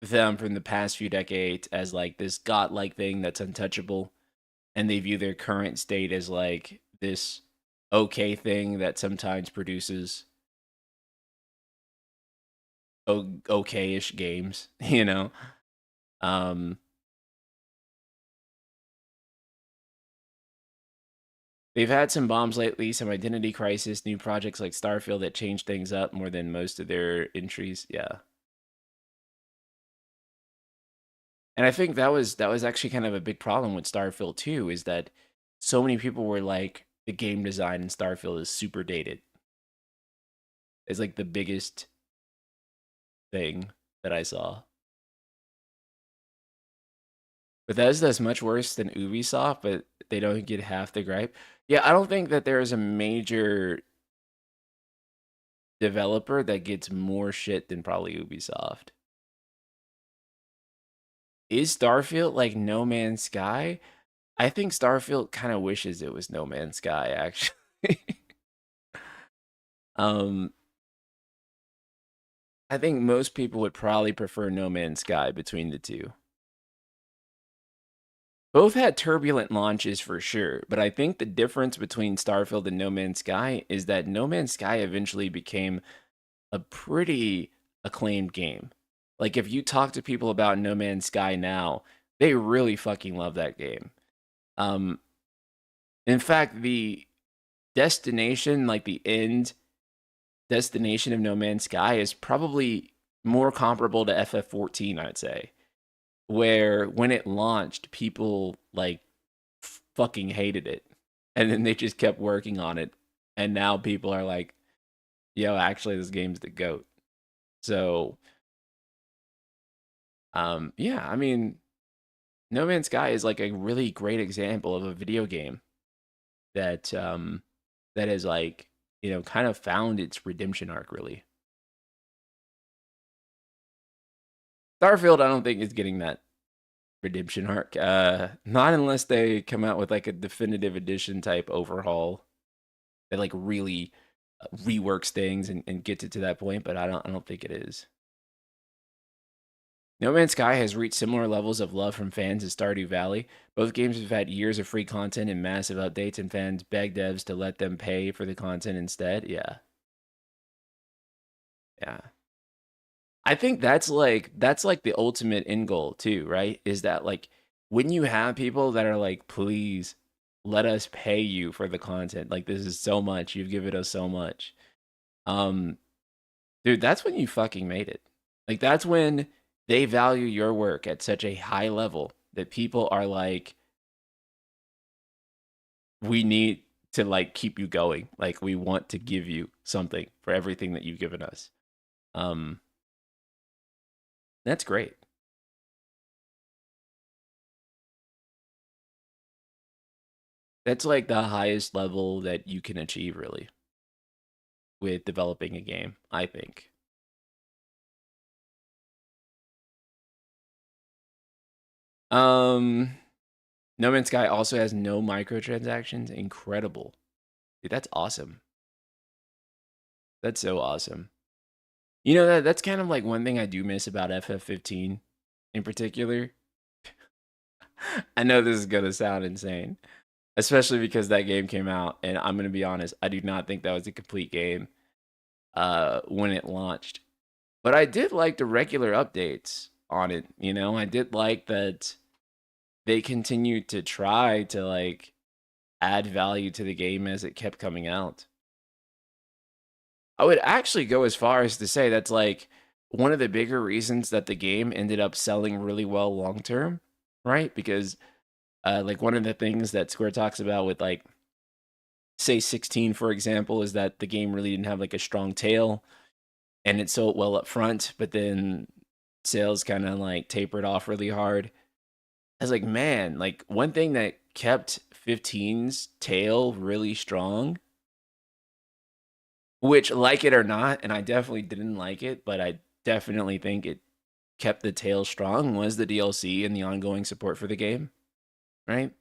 them from the past few decades as like this godlike thing that's untouchable, and they view their current state as like this okay thing that sometimes produces okay-ish games, you know. Um they've had some bombs lately, some Identity Crisis, new projects like Starfield that changed things up more than most of their entries. Yeah. And I think that was actually kind of a big problem with Starfield too, is that so many people were like the game design in Starfield is super dated. It's like the biggest thing that I saw. Bethesda is much worse than Ubisoft, but they don't get half the gripe. Yeah, I don't think that there is a major developer that gets more shit than probably Ubisoft. Is Starfield like No Man's Sky? I think Starfield kind of wishes it was No Man's Sky, actually. um, I think most people would probably prefer No Man's Sky between the two. Both had turbulent launches for sure, but I think the difference between Starfield and No Man's Sky is that No Man's Sky eventually became a pretty acclaimed game. Like if you talk to people about No Man's Sky now, they really fucking love that game. Um, in fact, the destination, like the end destination of No Man's Sky, is probably more comparable to FF14, I'd say. Where when it launched, people like fucking hated it, and then they just kept working on it, and now people are like, "Yo, actually, this game's the goat." So, yeah, I mean, No Man's Sky is like a really great example of a video game that that has like kind of found its redemption arc. Really, Starfield, I don't think is getting that redemption arc. Not unless they come out with like a definitive edition type overhaul that like really reworks things and gets it to that point. But I don't think it is. No Man's Sky has reached similar levels of love from fans as Stardew Valley. Both games have had years of free content and massive updates, and fans beg devs to let them pay for the content instead. Yeah. Yeah. I think that's like the ultimate end goal too, right? Is that like when you have people that are like, please let us pay you for the content. Like this is so much. You've given us so much. Um, dude, that's when you fucking made it. Like that's when they value your work at such a high level that people are like, we need to like keep you going. Like we want to give you something for everything that you've given us. Um, that's great. That's like the highest level that you can achieve really with developing a game, I think. No Man's Sky also has no microtransactions. Incredible. Dude, that's awesome. That's so awesome. You know, that's kind of like one thing I do miss about FF15 in particular. I know this is going to sound insane, especially because that game came out, and I'm going to be honest, I do not think that was a complete game when it launched. But I did like the regular updates on it, you know? I did like that they continued to try to like add value to the game as it kept coming out. I would actually go as far as to say that's like one of the bigger reasons that the game ended up selling really well long term, right? Because like one of the things that Square talks about with like say 16 for example is that the game really didn't have like a strong tail and it sold well up front, but then sales kind of like tapered off really hard. I was like, man, like one thing that kept 15's tail really strong, which like it or not, and I definitely didn't like it, but I definitely think it kept the tail strong, was the DLC and the ongoing support for the game, right?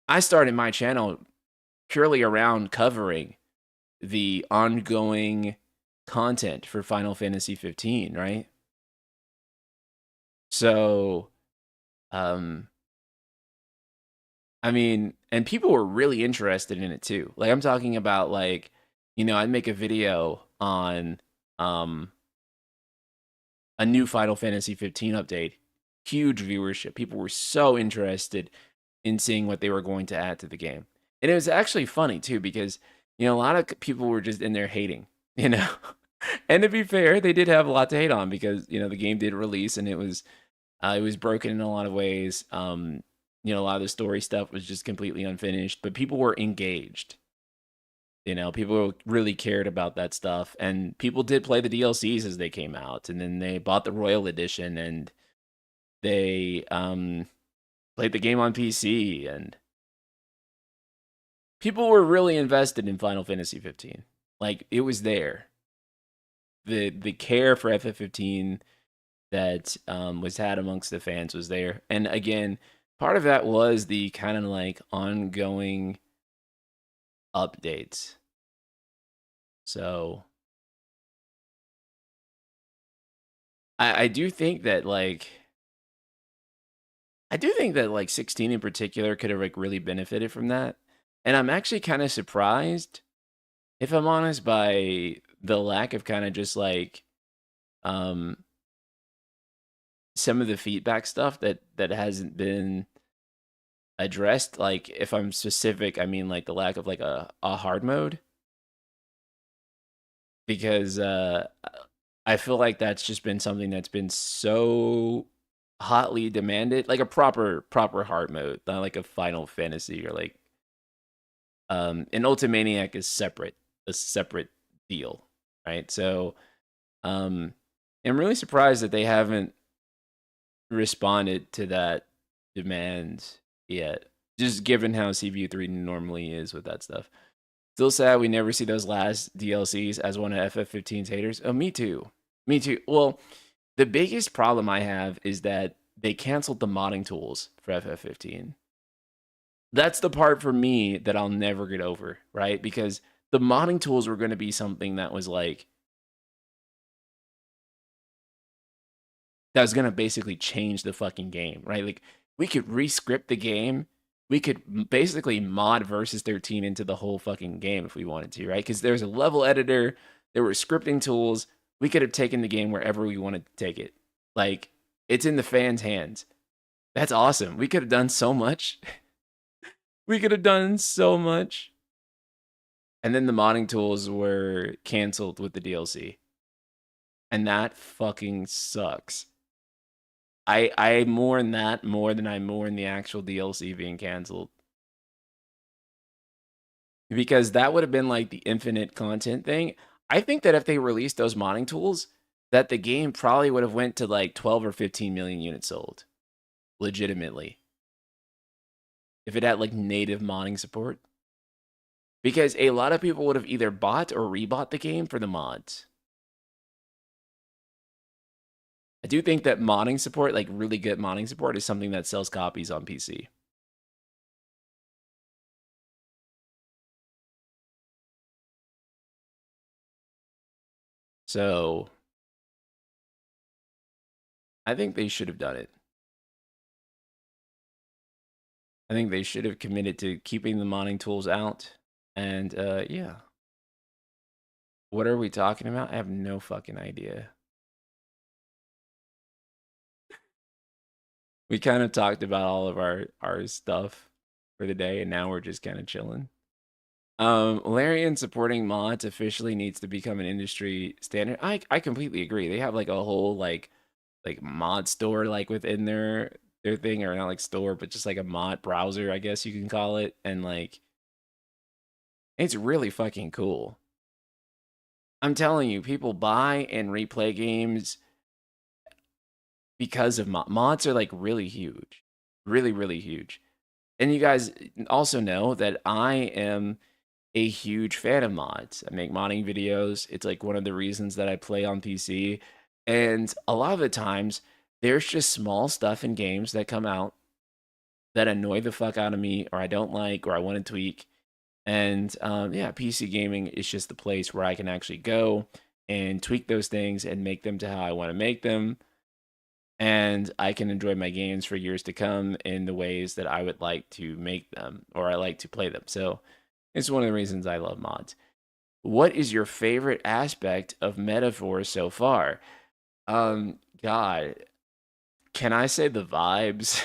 I started my channel purely around covering the ongoing content for Final Fantasy 15, right? So, um, I mean, and people were really interested in it too. Like I'm talking about like, you know, I'd make a video on a new Final Fantasy 15 update. Huge viewership. People were so interested in seeing what they were going to add to the game. And it was actually funny too because, you know, a lot of people were just in there hating, you know. And to be fair, they did have a lot to hate on because, you know, the game did release and it was broken in a lot of ways. You know, a lot of the story stuff was just completely unfinished, but people were engaged. You know, people really cared about that stuff, and people did play the DLCs as they came out, and then they bought the Royal Edition, and they played the game on PC, and people were really invested in Final Fantasy 15. Like it was there. The care for FF15 that was had amongst the fans was there, and again, part of that was the kind of like ongoing updates. So I do think that like 16 in particular could have like really benefited from that. And I'm actually kind of surprised, if I'm honest, by the lack of kind of just like um some of the feedback stuff that hasn't been addressed. Like if I'm specific, I mean like the lack of like a hard mode. Because I feel like that's just been something that's been so hotly demanded, like a proper hard mode, not like a Final Fantasy or like an Ultimaniac is a separate deal, right? So I'm really surprised that they haven't responded to that demand yet, just given how CPU3 normally is with that stuff. Still sad we never see those last DLCs as one of FF15's haters. Oh, me too. Me too. Well, the biggest problem I have is that they canceled the modding tools for FF15. That's the part for me that I'll never get over, right? Because the modding tools were going to be something that was like, that was going to basically change the fucking game, right? Like, we could rescript the game. We could basically mod Versus 13 into the whole fucking game if we wanted to, right? Because there's a level editor, there were scripting tools. We could have taken the game wherever we wanted to take it. Like, it's in the fans' hands. That's awesome. We could have done so much. We could have done so much. And then the modding tools were canceled with the DLC. And that fucking sucks. I mourn that more than I mourn the actual DLC being canceled. Because that would have been like the infinite content thing. I think that if they released those modding tools, that the game probably would have went to like 12 or 15 million units sold. Legitimately. If it had like native modding support. Because a lot of people would have either bought or rebought the game for the mods. I do think that modding support, like really good modding support, is something that sells copies on PC. So I think they should have done it. I think they should have committed to keeping the modding tools out. And yeah. What are we talking about? I have no fucking idea. We kind of talked about all of our stuff for the day, and now we're just kind of chilling. Larian supporting mods officially needs to become an industry standard. I completely agree. They have like a whole like mod store like within their thing, or not like store, but just like a mod browser, I guess you can call it. And like it's really fucking cool. I'm telling you, people buy and replay games because of mods are like really huge. Really, really huge. And you guys also know that I am a huge fan of mods. I make modding videos. It's like one of the reasons that I play on PC. And a lot of the times, there's just small stuff in games that come out that annoy the fuck out of me, or I don't like, or I want to tweak. And yeah, PC gaming is just the place where I can actually go and tweak those things and make them to how I want to make them. And I can enjoy my games for years to come in the ways that I would like to make them, or I like to play them. So it's one of the reasons I love mods. What is your favorite aspect of Metaphor so far? God, can I say the vibes?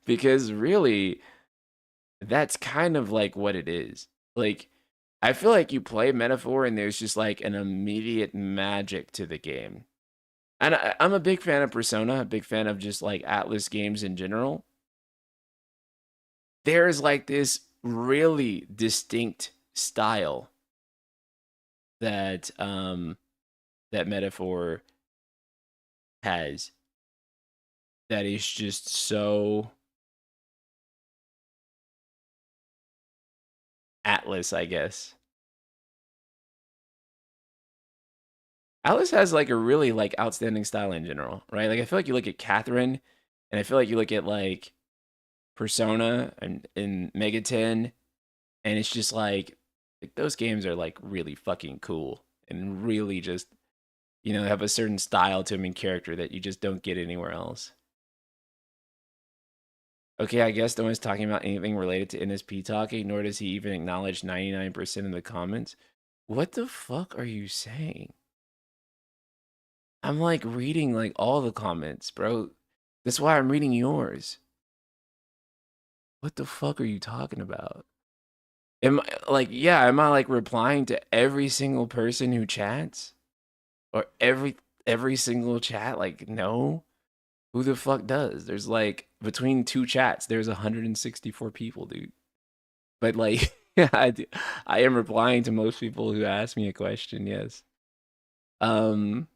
Because really, that's kind of like what it is. Like, I feel like you play Metaphor and there's just like an immediate magic to the game. And I'm a big fan of Persona, a big fan of just like Atlas games in general. There's like this really distinct style that that Metaphor has that is just so Atlas, I guess. Atlas has like a really like outstanding style in general, right? Like I feel like you look at Catherine, and I feel like you look at like Persona and Mega 10, and it's just like those games are like really fucking cool and really just have a certain style to them and character that you just don't get anywhere else. Okay, I guess no one's talking about anything related to NSP talking, nor does he even acknowledge 99% of the comments. What the fuck are you saying? I'm like reading like all the comments, bro. That's why I'm reading yours. What the fuck are you talking about? Am I like, yeah, am I like replying to every single person who chats? Or every single chat? Like, no. Who the fuck does? There's like between two chats, there's 164 people, dude. But like, yeah, I am replying to most people who ask me a question. Yes. Um.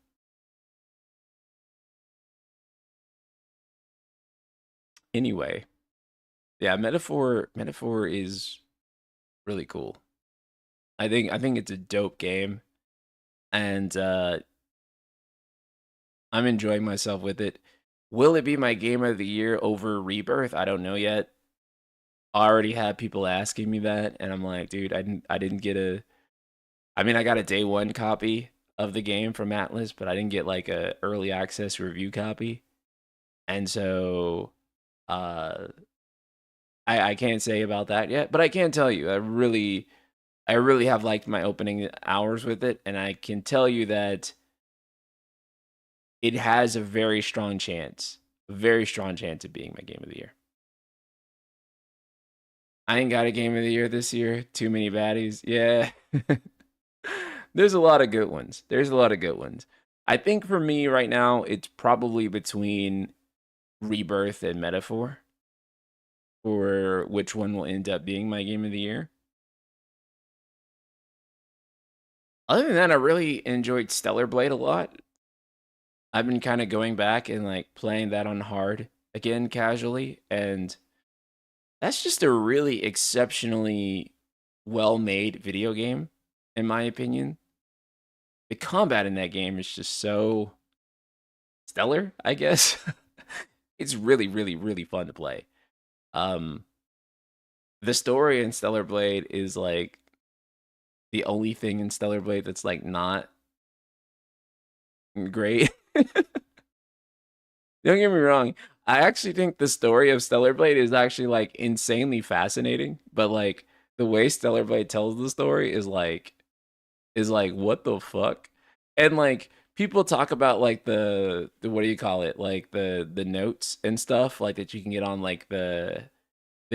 Anyway, yeah, metaphor is really cool. I think it's a dope game, and I'm enjoying myself with it. Will it be my game of the year over Rebirth? I don't know yet. I already have people asking me that, and I'm like, dude, I didn't get a. I mean, I got a day one copy of the game from Atlas, but I didn't get like a early access review copy, and so uh, I can't say about that yet. But I can tell you, I really have liked my opening hours with it, and I can tell you that it has a very strong chance of being my game of the year. I ain't got a game of the year this year. Too many baddies. Yeah. There's a lot of good ones. There's a lot of good ones. I think for me right now, it's probably between Rebirth and Metaphor for which one will end up being my game of the year. Other than that, I really enjoyed Stellar Blade a lot. I've been kind of going back and like playing that on hard again casually, and that's just a really exceptionally well-made video game, in my opinion. The combat in that game is just so stellar, I guess. It's really, really, really fun to play. Um, the story in Stellar Blade is like the only thing in Stellar Blade that's like not great. Don't get me wrong. I actually think the story of Stellar Blade is actually like insanely fascinating, but like the way Stellar Blade tells the story is like what the fuck? And like people talk about like the what do you call it? Like the notes and stuff like that you can get on like the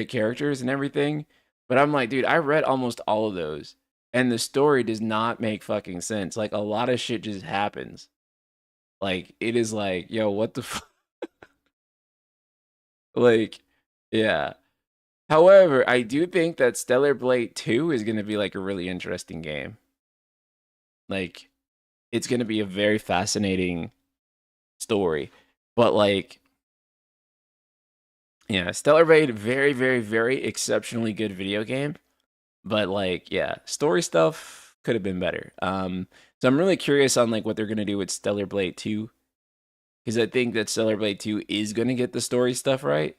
characters and everything. But I'm like, dude, I read almost all of those and the story does not make fucking sense. Like a lot of shit just happens. Like it is like, yo, what the fuck? Like, yeah. However, I do think that Stellar Blade 2 is going to be like a really interesting game. Like, it's going to be a very fascinating story. But like, yeah, Stellar Blade, very, very, very exceptionally good video game. But like, yeah, story stuff could have been better. So I'm really curious on like what they're gonna do with Stellar Blade 2. Because I think that Stellar Blade 2 is gonna get the story stuff right.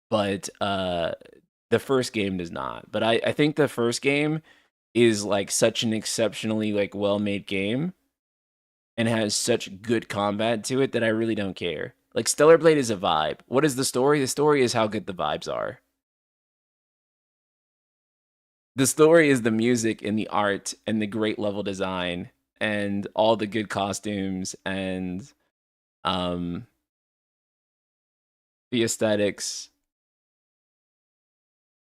But the first game does not. But I think the first game is like such an exceptionally like well-made game and has such good combat to it that I really don't care. Like Stellar Blade is a vibe. What is the story? The story is how good the vibes are. The story is the music and the art and the great level design and all the good costumes and um the aesthetics.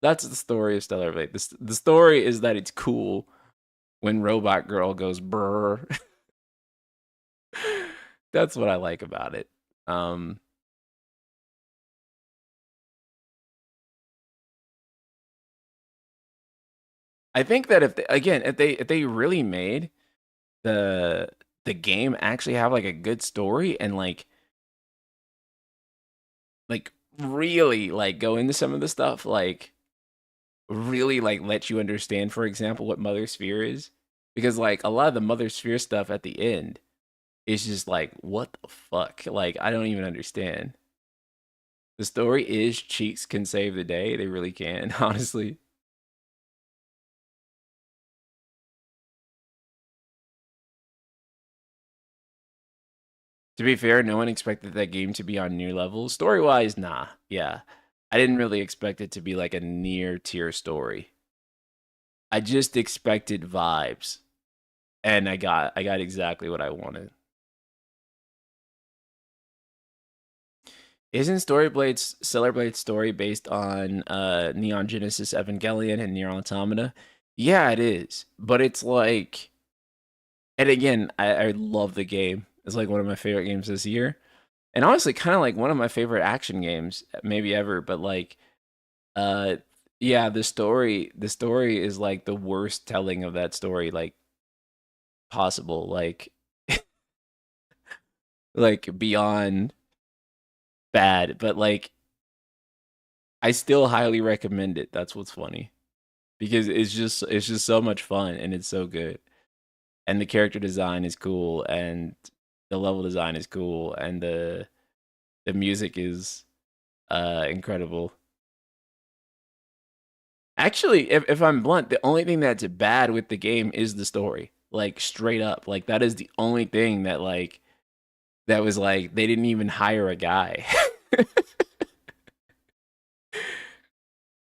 That's the story of Stellar Blade. The story is that it's cool when Robot Girl goes brr. That's what I like about it. Um, I think that if they, again, if they really made the the game actually have like a good story and like really like go into some of the stuff like really like let you understand, for example, what Mother Sphere is, because like a lot of the Mother Sphere stuff at the end is just like what the fuck, like I don't even understand. The story is cheeks can save the day, they really can. Honestly. To be fair, no one expected that game to be on new levels. Story wise, nah. Yeah. I didn't really expect it to be like a near tier story. I just expected vibes. And I got exactly what I wanted. Isn't Storyblade's Stellar Blade's story based on Neon Genesis Evangelion and Nier Automata? Yeah, it is. But it's like, and again, I love the game. It's like one of my favorite games this year. And honestly, kind of like one of my favorite action games, maybe ever. But like, uh, yeah, the story is like the worst telling of that story, like possible, like beyond bad. But like, I still highly recommend it. That's what's funny because it's just so much fun and it's so good. And the character design is cool and the level design is cool and the music is incredible. Actually, if I'm blunt, the only thing that's bad with the game is the story. Like straight up. Like that is the only thing that like that was like they didn't even hire a guy.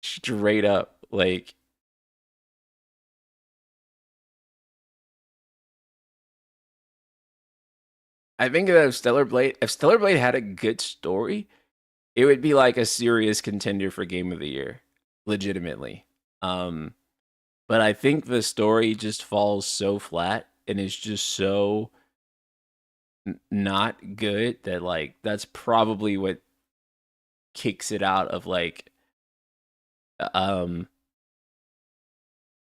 Straight up. Like I think that if Stellar Blade had a good story, it would be like a serious contender for game of the year. Legitimately. Um but I think the story just falls so flat and is just so not good that like that's probably what kicks it out of like um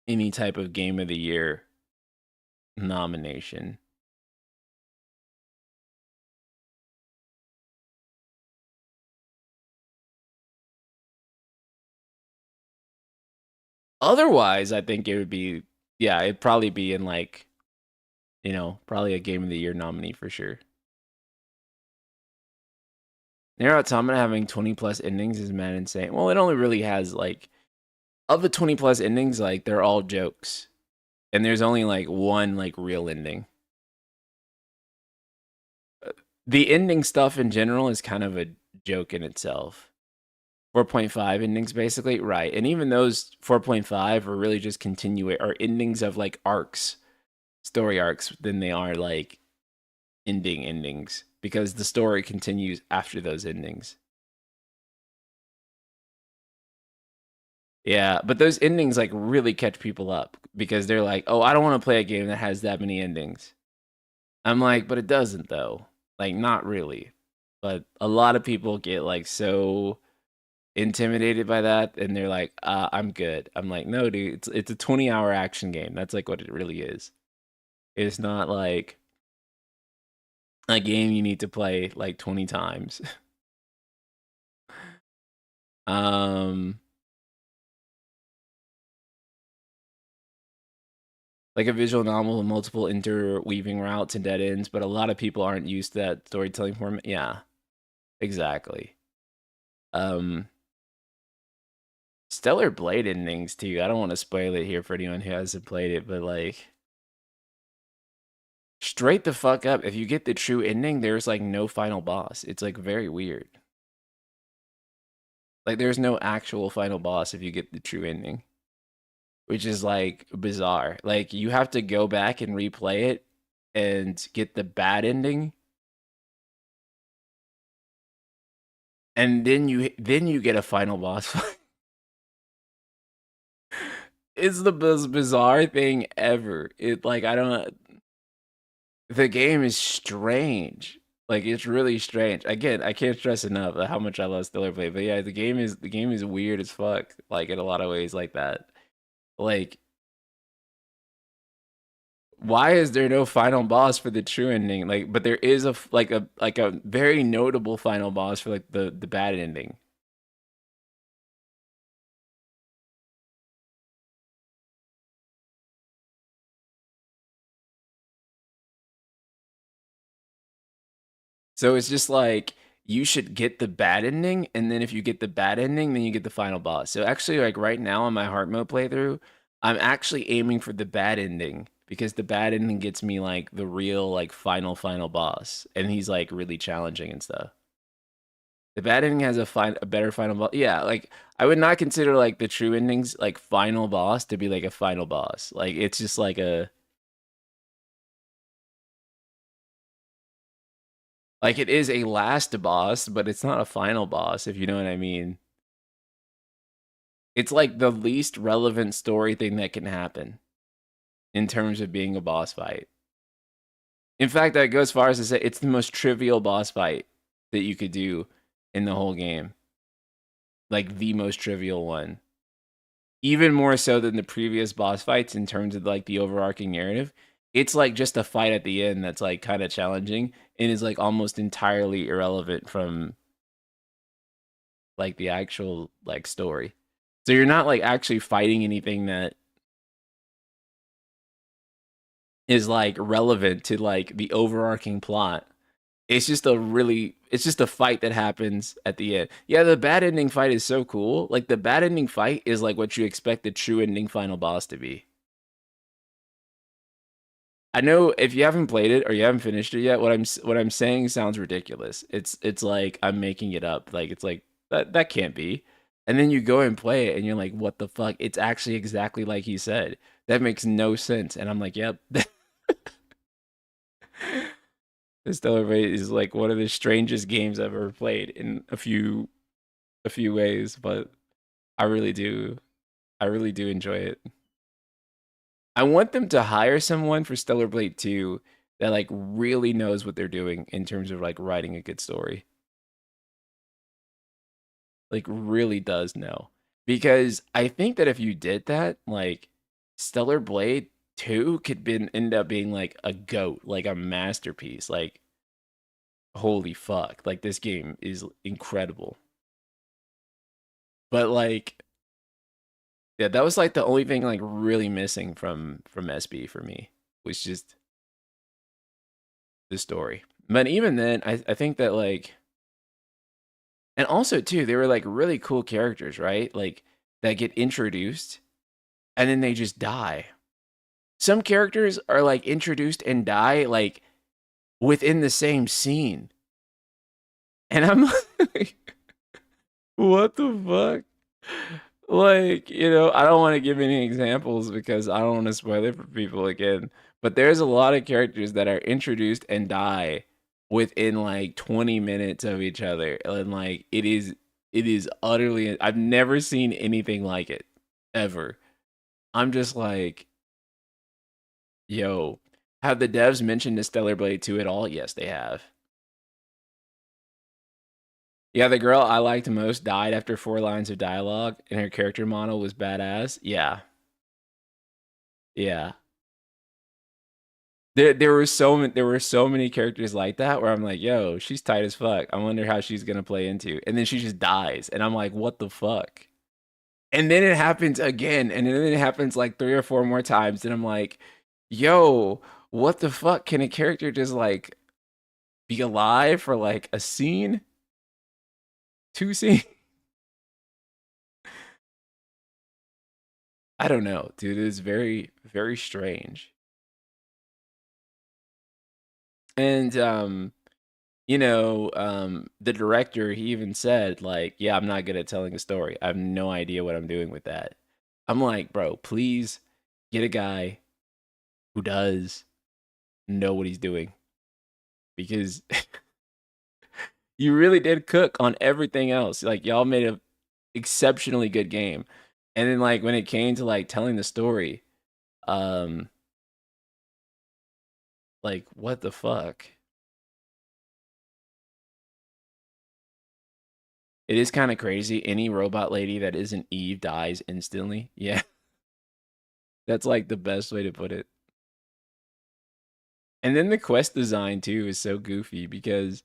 any type of game of the year nomination. Otherwise, I think it would be yeah, it'd probably be in like, probably a game of the year nominee for sure. Nier Automata having 20 plus endings is mad insane. Well, it only really has like, of the 20 plus endings, like they're all jokes. And there's only like one like real ending. The ending stuff in general is kind of a joke in itself. 4.5 endings basically, right? And even those 4.5 are really just are endings of like arcs, story arcs, than they are like endings because the story continues after those endings. Yeah, but those endings like really catch people up because they're like, "Oh, I don't want to play a game that has that many endings." I'm like, "But it doesn't though." Like not really. But a lot of people get like so intimidated by that and they're like, I'm good. I'm like, "No, dude, it's a 20-hour action game. That's like what it really is. It's not like a game you need to play like 20 times." um like a visual novel with multiple interweaving routes and dead ends, but a lot of people aren't used to that storytelling format. Yeah, exactly. Um, Stellar Blade endings too. I don't want to spoil it here for anyone who hasn't played it, but like straight the fuck up. If you get the true ending, there's like no final boss. It's like very weird. Like there's no actual final boss if you get the true ending, which is like bizarre. Like you have to go back and replay it and get the bad ending, and then you get a final boss fight. It's the most bizarre thing ever. It like I don't. The game is strange. Like it's really strange. Again, I can't stress enough how much I love Stellar Blade. But yeah, the game is weird as fuck. Like in a lot of ways, like that. Like, why is there no final boss for the true ending? Like, but there is like a very notable final boss for like the bad ending. So it's just like you should get the bad ending, and then if you get the bad ending, then you get the final boss. So actually, like right now on my hard mode playthrough, I'm actually aiming for the bad ending because the bad ending gets me like the real like final boss, and he's like really challenging and stuff. The bad ending has a better final boss. Yeah, like I would not consider like the true endings like final boss to be like a final boss. Like it's just like it is a last boss, but it's not a final boss, if you know what I mean. It's like the least relevant story thing that can happen in terms of being a boss fight. In fact, I go as far as to say it's the most trivial boss fight that you could do in the whole game. Like the most trivial one. Even more so than the previous boss fights in terms of like the overarching narrative. It's like just a fight at the end that's like kind of challenging and is like almost entirely irrelevant from like the actual like story. So you're not like actually fighting anything that is like relevant to like the overarching plot. It's just a fight that happens at the end. Yeah, the bad ending fight is so cool. Like the bad ending fight is like what you expect the true ending final boss to be. I know if you haven't played it or you haven't finished it yet, what I'm saying sounds ridiculous. It's like I'm making it up. Like it's like that can't be. And then you go and play it and you're like, what the fuck? It's actually exactly like he said. That makes no sense. And I'm like, yep. This Stellar Blade is like one of the strangest games I've ever played in a few ways, but I really do. I really do enjoy it. I want them to hire someone for Stellar Blade 2 that like really knows what they're doing in terms of like writing a good story. Like really does know. Because I think that if you did that, like Stellar Blade 2 could end up being like a goat, like a masterpiece. Like holy fuck. Like this game is incredible. But like yeah, that was like the only thing like really missing from SB for me was just the story. But even then, I think that like And also too, they were like really cool characters, right? Like that get introduced and then they just die. Some characters are like introduced and die like within the same scene. And I'm like, what the fuck? Like, I don't want to give any examples because I don't want to spoil it for people again. But there's a lot of characters that are introduced and die within like 20 minutes of each other. And like it is utterly I've never seen anything like it ever. I'm just like, yo, have the devs mentioned the Stellar Blade 2 at all? Yes, they have. Yeah, the girl I liked most died after 4 lines of dialogue, and her character model was badass. Yeah, yeah. There were so many characters like that where I'm like, yo, she's tight as fuck. I wonder how she's gonna play into. And then she just dies, and I'm like, what the fuck? And then it happens again, and then it happens like 3 or 4 more times, and I'm like, yo, what the fuck? Can a character just like be alive for like a scene, 2 scenes? I don't know, dude. It's very, very strange. And the director, he even said, like, yeah, I'm not good at telling a story. I have no idea what I'm doing with that. I'm like, bro, please get a guy who does know what he's doing. Because you really did cook on everything else. Like, y'all made a exceptionally good game. And then like when it came to like telling the story, um, like what the fuck? It is kind of crazy. Any robot lady that isn't Eve dies instantly. Yeah, that's like the best way to put it. And then the quest design too is so goofy because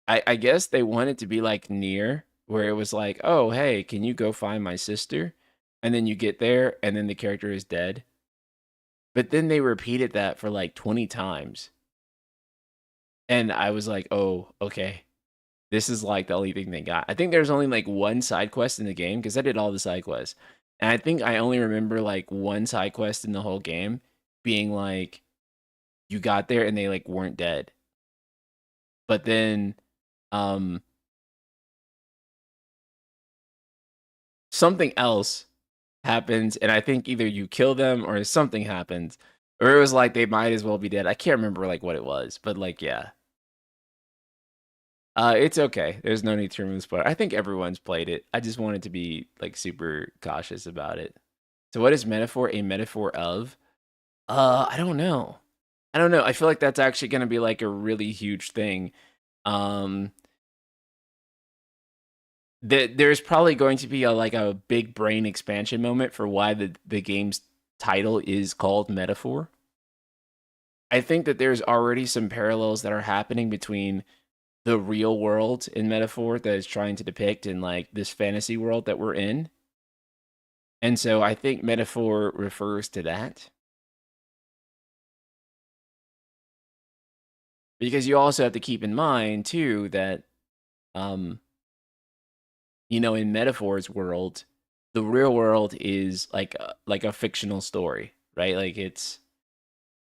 I guess they want it to be like near where it was like, oh hey, can you go find my sister? And then you get there and then the character is dead. But then they repeated that for like 20 times. And I was like, oh, okay. This is like the only thing they got. I think there's only like one side quest in the game because I did all the side quests. And I think I only remember like one side quest in the whole game being like you got there and they like weren't dead. But then um something else happens and I think either you kill them or something happens. Or it was like they might as well be dead. I can't remember like what it was, but like yeah. It's okay. There's no need to remove spoiler. I think everyone's played it. I just wanted to be like super cautious about it. So what is metaphor a metaphor of? I don't know. I don't know. I feel like that's actually going to be like a really huge thing. Um there's probably going to be like a big brain expansion moment for why the game's title is called Metaphor. I think that there's already some parallels that are happening between the real world in Metaphor that is trying to depict in like this fantasy world that we're in. And so I think Metaphor refers to that. Because you also have to keep in mind too that um in Metaphor's world, the real world is like a fictional story, right? Like it's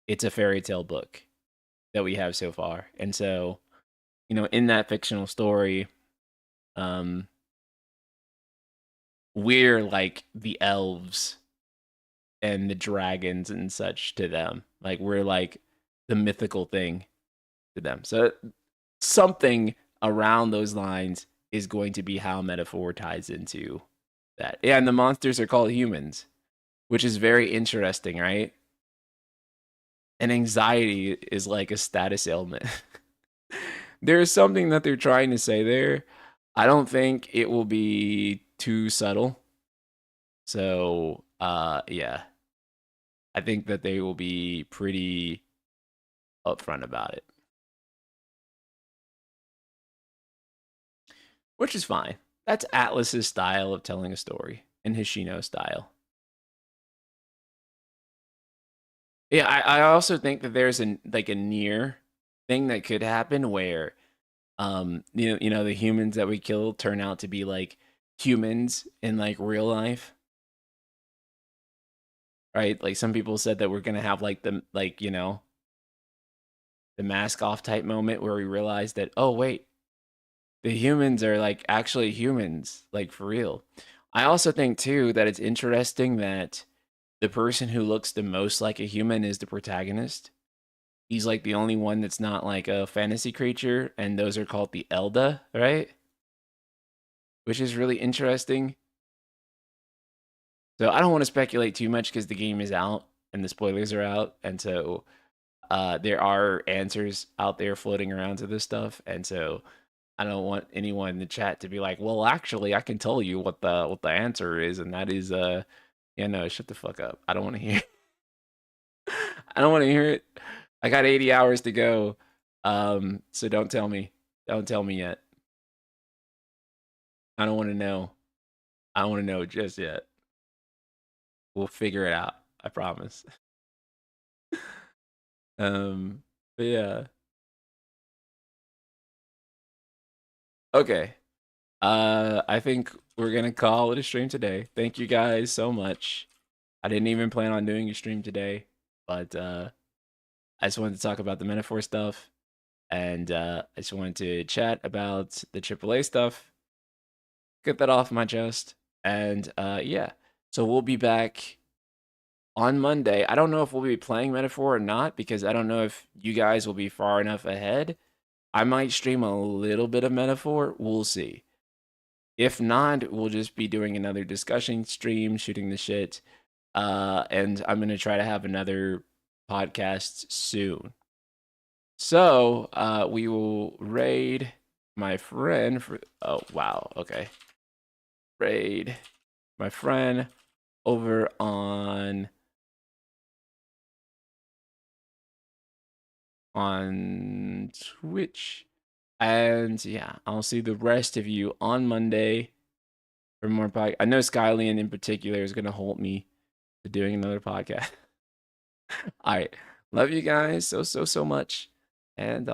a fairy tale book that we have so far. And so, in that fictional story, um we're like the elves and the dragons and such to them. Like we're like the mythical thing to them. So something around those lines is going to be how Metaphor ties into that. Yeah, and the monsters are called humans, which is very interesting, right? And anxiety is like a status ailment. There is something that they're trying to say there. I don't think it will be too subtle. So, yeah. I think that they will be pretty upfront about it, which is fine. That's Atlas's style of telling a story and Hishino's style. Yeah, I also think that there's a near thing that could happen where The humans that we kill turn out to be like humans in like real life, right? Like some people said that we're gonna have like the mask off type moment where we realize that, oh wait, the humans are like actually humans, like for real. I also think too that it's interesting that the person who looks the most like a human is the protagonist. He's like the only one that's not like a fantasy creature, and those are called the Elda, right? Which is really interesting. So I don't want to speculate too much because the game is out and the spoilers are out, and so there are answers out there floating around to this stuff, and so I don't want anyone in the chat to be like, "Well, actually, I can tell you what the answer is, and that is yeah, no, shut the fuck up. I don't want to hear. I don't want to hear it. I got 80 hours to go, so don't tell me. Don't tell me yet. I don't want to know. I don't want to know just yet. We'll figure it out. I promise. But yeah. Okay. I think we're gonna call it a stream today. Thank you guys so much. I didn't even plan on doing a stream today, but I just wanted to talk about the metaphor stuff, and I just wanted to chat about the AAA stuff, get that off my chest, and yeah. So we'll be back on Monday. I don't know if we'll be playing metaphor or not because I don't know if you guys will be far enough ahead. I might stream a little bit of metaphor. We'll see. If not, we'll just be doing another discussion stream, shooting the shit. And I'm going to try to have another podcast soon. So, we will raid my friend for, oh, wow. Okay. Raid my friend over on Twitch. And yeah, I'll see the rest of you on Monday for more podcast. I know Skylian in particular is going to hold me to doing another podcast. All right. Love you guys so much. And